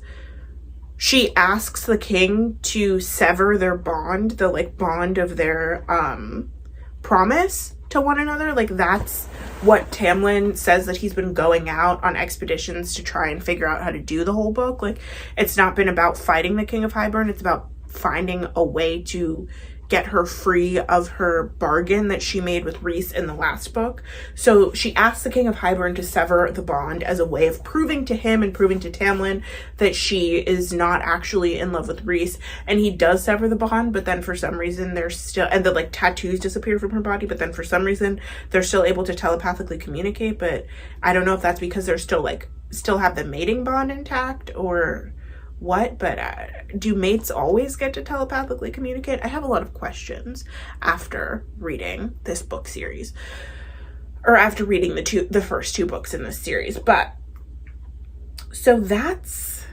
she asks the king to sever their bond, the, like, bond of their, promise to one another. Like, that's what Tamlin says, that he's been going out on expeditions to try and figure out how to do the whole book. Like, it's not been about fighting the King of Hybern, it's about finding a way to get her free of her bargain that she made with Rhys in the last book. So she asks the King of Hybern to sever the bond as a way of proving to him and proving to Tamlin that she is not actually in love with Rhys. And he does sever the bond, but then for some reason there's still, and the like tattoos disappear from her body, but then for some reason they're still able to telepathically communicate. But I don't know if that's because they're still have the mating bond intact or what, but do mates always get to telepathically communicate? I have a lot of questions after reading this book series, or after reading the first two books in this series. But so that's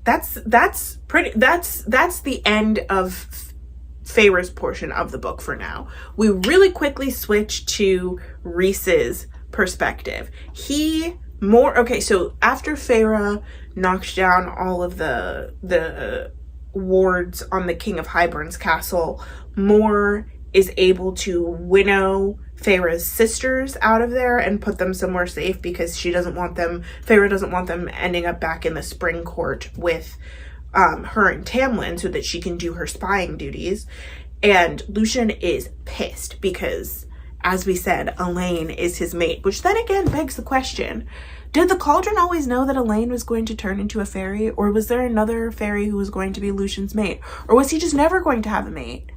the end of Feyre's portion of the book for now. We really quickly switch to Rhys's perspective. So after Feyre knocked down all of the wards on the King of Hybern's castle, Mor is able to winnow Feyre's sisters out of there and put them somewhere safe because Feyre doesn't want them ending up back in the Spring Court with her and Tamlin so that she can do her spying duties. And Lucien is pissed because, as we said, Elaine is his mate, which then again begs the question, did the Cauldron always know that Elaine was going to turn into a fairy, or was there another fairy who was going to be Lucien's mate? Or was he just never going to have a mate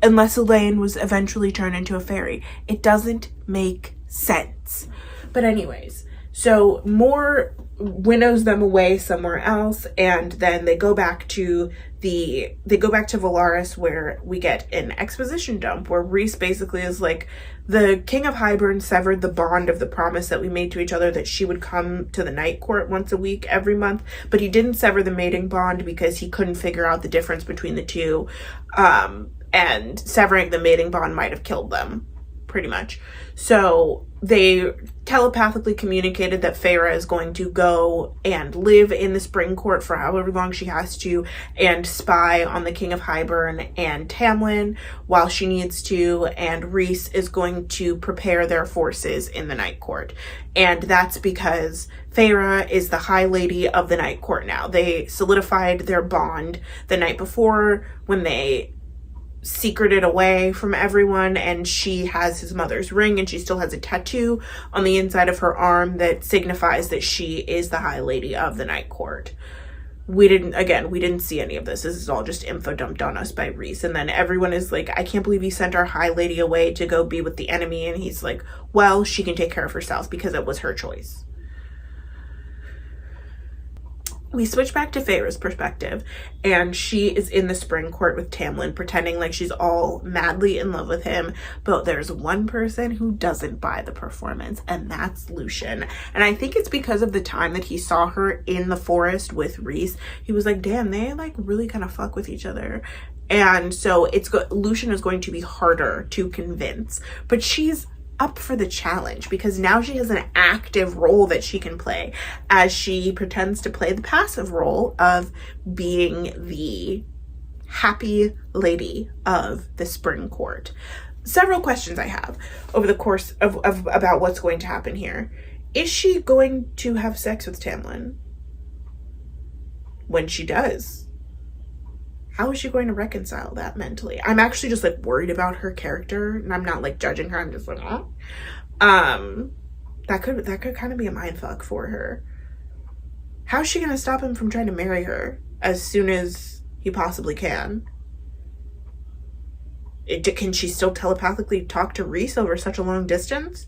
unless Elaine was eventually turned into a fairy? It doesn't make sense. But anyways, so Mor winnows them away somewhere else, and then they go back to Valaris, where we get an exposition dump where Rhys basically is like, the King of Hybern severed the bond of the promise that we made to each other that she would come to the Night Court once a week every month, but he didn't sever the mating bond because he couldn't figure out the difference between the two, and severing the mating bond might have killed them, pretty much. So they telepathically communicated that Feyre is going to go and live in the Spring Court for however long she has to and spy on the King of Hybern and Tamlin while she needs to, and Rhys is going to prepare their forces in the Night Court. And that's because Feyre is the High Lady of the Night Court now. They solidified their bond the night before when they secreted away from everyone, and she has his mother's ring, and she still has a tattoo on the inside of her arm that signifies that she is the High Lady of the Night Court. We didn't see any of this. This is all just info dumped on us by Rhys, and then everyone is like, I can't believe you sent our High Lady away to go be with the enemy, and he's like, well, she can take care of herself because it was her choice. We switch back to Feyre's perspective, and she is in the Spring Court with Tamlin, pretending like she's all madly in love with him, but there's one person who doesn't buy the performance, and that's Lucien. And I think it's because of the time that he saw her in the forest with Rhys. He was like, damn, they like really kind of fuck with each other. And so Lucien is going to be harder to convince, but she's up for the challenge because now she has an active role that she can play as she pretends to play the passive role of being the happy lady of the Spring Court. Several questions I have over the course of about what's going to happen here. Is she going to have sex with Tamlin? When she does, how is she going to reconcile that mentally? I'm actually just like worried about her character, and I'm not like judging her. I'm just like, oh. That could kind of be a mindfuck for her. How's she gonna stop him from trying to marry her as soon as he possibly can? Can she still telepathically talk to Rhys over such a long distance?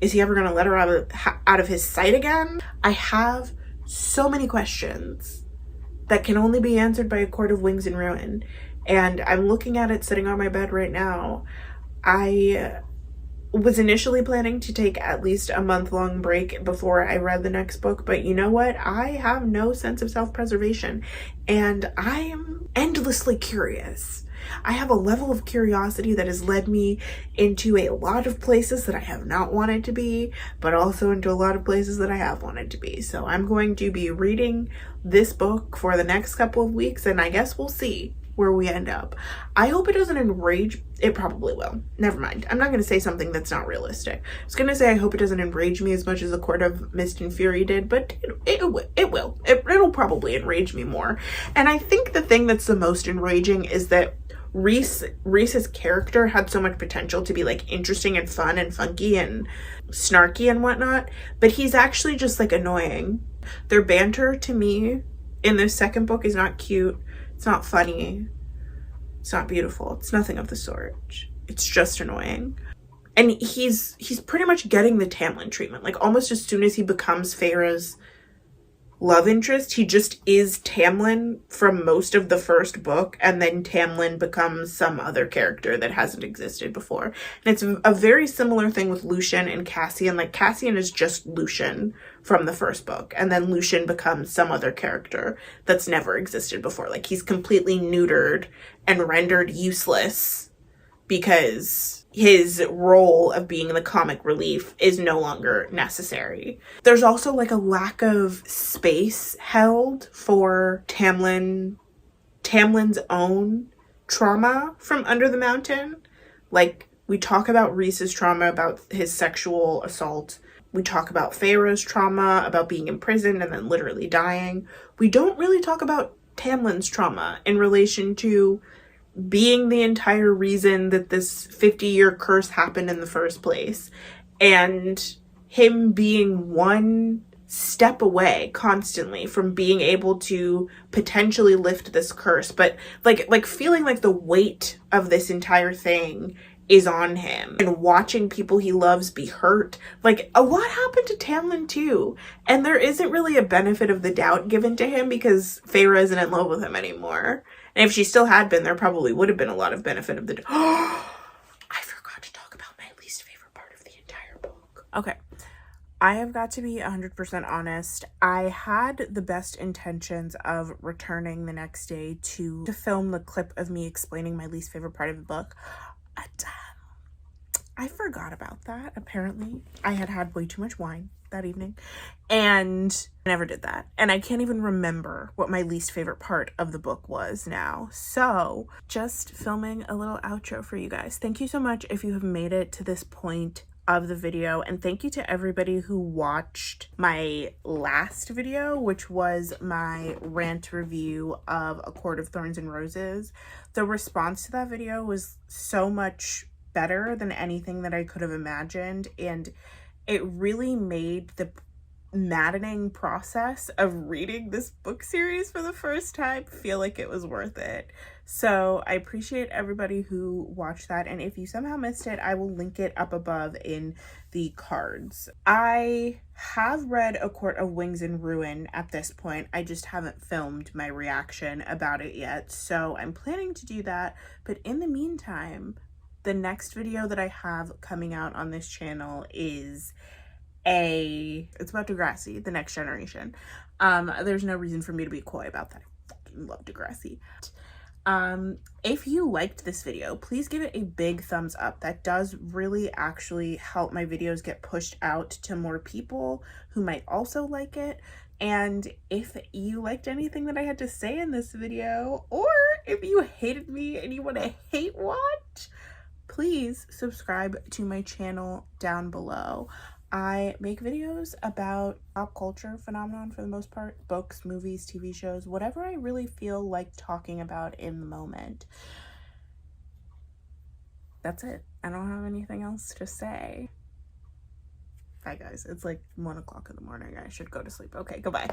Is he ever gonna let her out of his sight again? I have so many questions that can only be answered by A Court of Wings and Ruin. And I'm looking at it sitting on my bed right now. I was initially planning to take at least a month-long break before I read the next book, but you know what? I have no sense of self-preservation, and I am endlessly curious. I have a level of curiosity that has led me into a lot of places that I have not wanted to be, but also into a lot of places that I have wanted to be. So I'm going to be reading this book for the next couple of weeks, and I guess we'll see where we end up. I hope it doesn't enrage. It probably will. Never mind. I'm not going to say something that's not realistic. I was going to say I hope it doesn't enrage me as much as A Court of Mist and Fury did, but it will. It'll probably enrage me more. And I think the thing that's the most enraging is that Rhys's character had so much potential to be like interesting and fun and funky and snarky and whatnot, but he's actually just like annoying. Their banter to me in this second book is not cute. It's not funny. It's not beautiful. It's nothing of the sort. It's just annoying. And he's pretty much getting the Tamlin treatment. Like almost as soon as he becomes Feyre's love interest, he just is Tamlin from most of the first book, and then Tamlin becomes some other character that hasn't existed before. And it's a very similar thing with Lucien and Cassian. Like Cassian is just Lucien from the first book, and then Lucien becomes some other character that's never existed before. Like he's completely neutered and rendered useless because his role of being the comic relief is no longer necessary. There's also like a lack of space held for Tamlin's own trauma from Under the Mountain. Like we talk about Rhys's trauma, about his sexual assault. We talk about Feyre's trauma, about being imprisoned and then literally dying. We don't really talk about Tamlin's trauma in relation to being the entire reason that this 50-year curse happened in the first place, and him being one step away constantly from being able to potentially lift this curse, but like feeling like the weight of this entire thing is on him, and watching people he loves be hurt. Like a lot happened to Tamlin too, and there isn't really a benefit of the doubt given to him because Feyre isn't in love with him anymore. And if she still had been, there probably would have been a lot of benefit of the doubt. I forgot to talk about my least favorite part of the entire book. Okay, I have got to be 100% honest. I had the best intentions of returning the next day to film the clip of me explaining my least favorite part of the book. I forgot about that. Apparently, I had way too much wine that evening and never did that. And I can't even remember what my least favorite part of the book was now. So just filming a little outro for you guys. Thank you so much if you have made it to this point of the video, and thank you to everybody who watched my last video, which was my rant review of A Court of Thorns and Roses. The response to that video was so much better than anything that I could have imagined, and it really made the maddening process of reading this book series for the first time feel like it was worth it. So I appreciate everybody who watched that, and if you somehow missed it, I will link it up above in the cards. I have read A Court of Wings and Ruin at this point. I just haven't filmed my reaction about it yet, so I'm planning to do that. But in the meantime, the next video that I have coming out on this channel is it's about Degrassi, The Next Generation. There's no reason for me to be coy about that. I fucking love Degrassi. If you liked this video, please give it a big thumbs up. That does really actually help my videos get pushed out to more people who might also like it. And if you liked anything that I had to say in this video, or if you hated me and you want to hate watch, please subscribe to my channel down below. I make videos about pop culture phenomenon for the most part, books, movies, TV shows, whatever I really feel like talking about in the moment. That's it. I don't have anything else to say. Bye guys, it's like 1 o'clock in the morning. I should go to sleep. Okay, goodbye.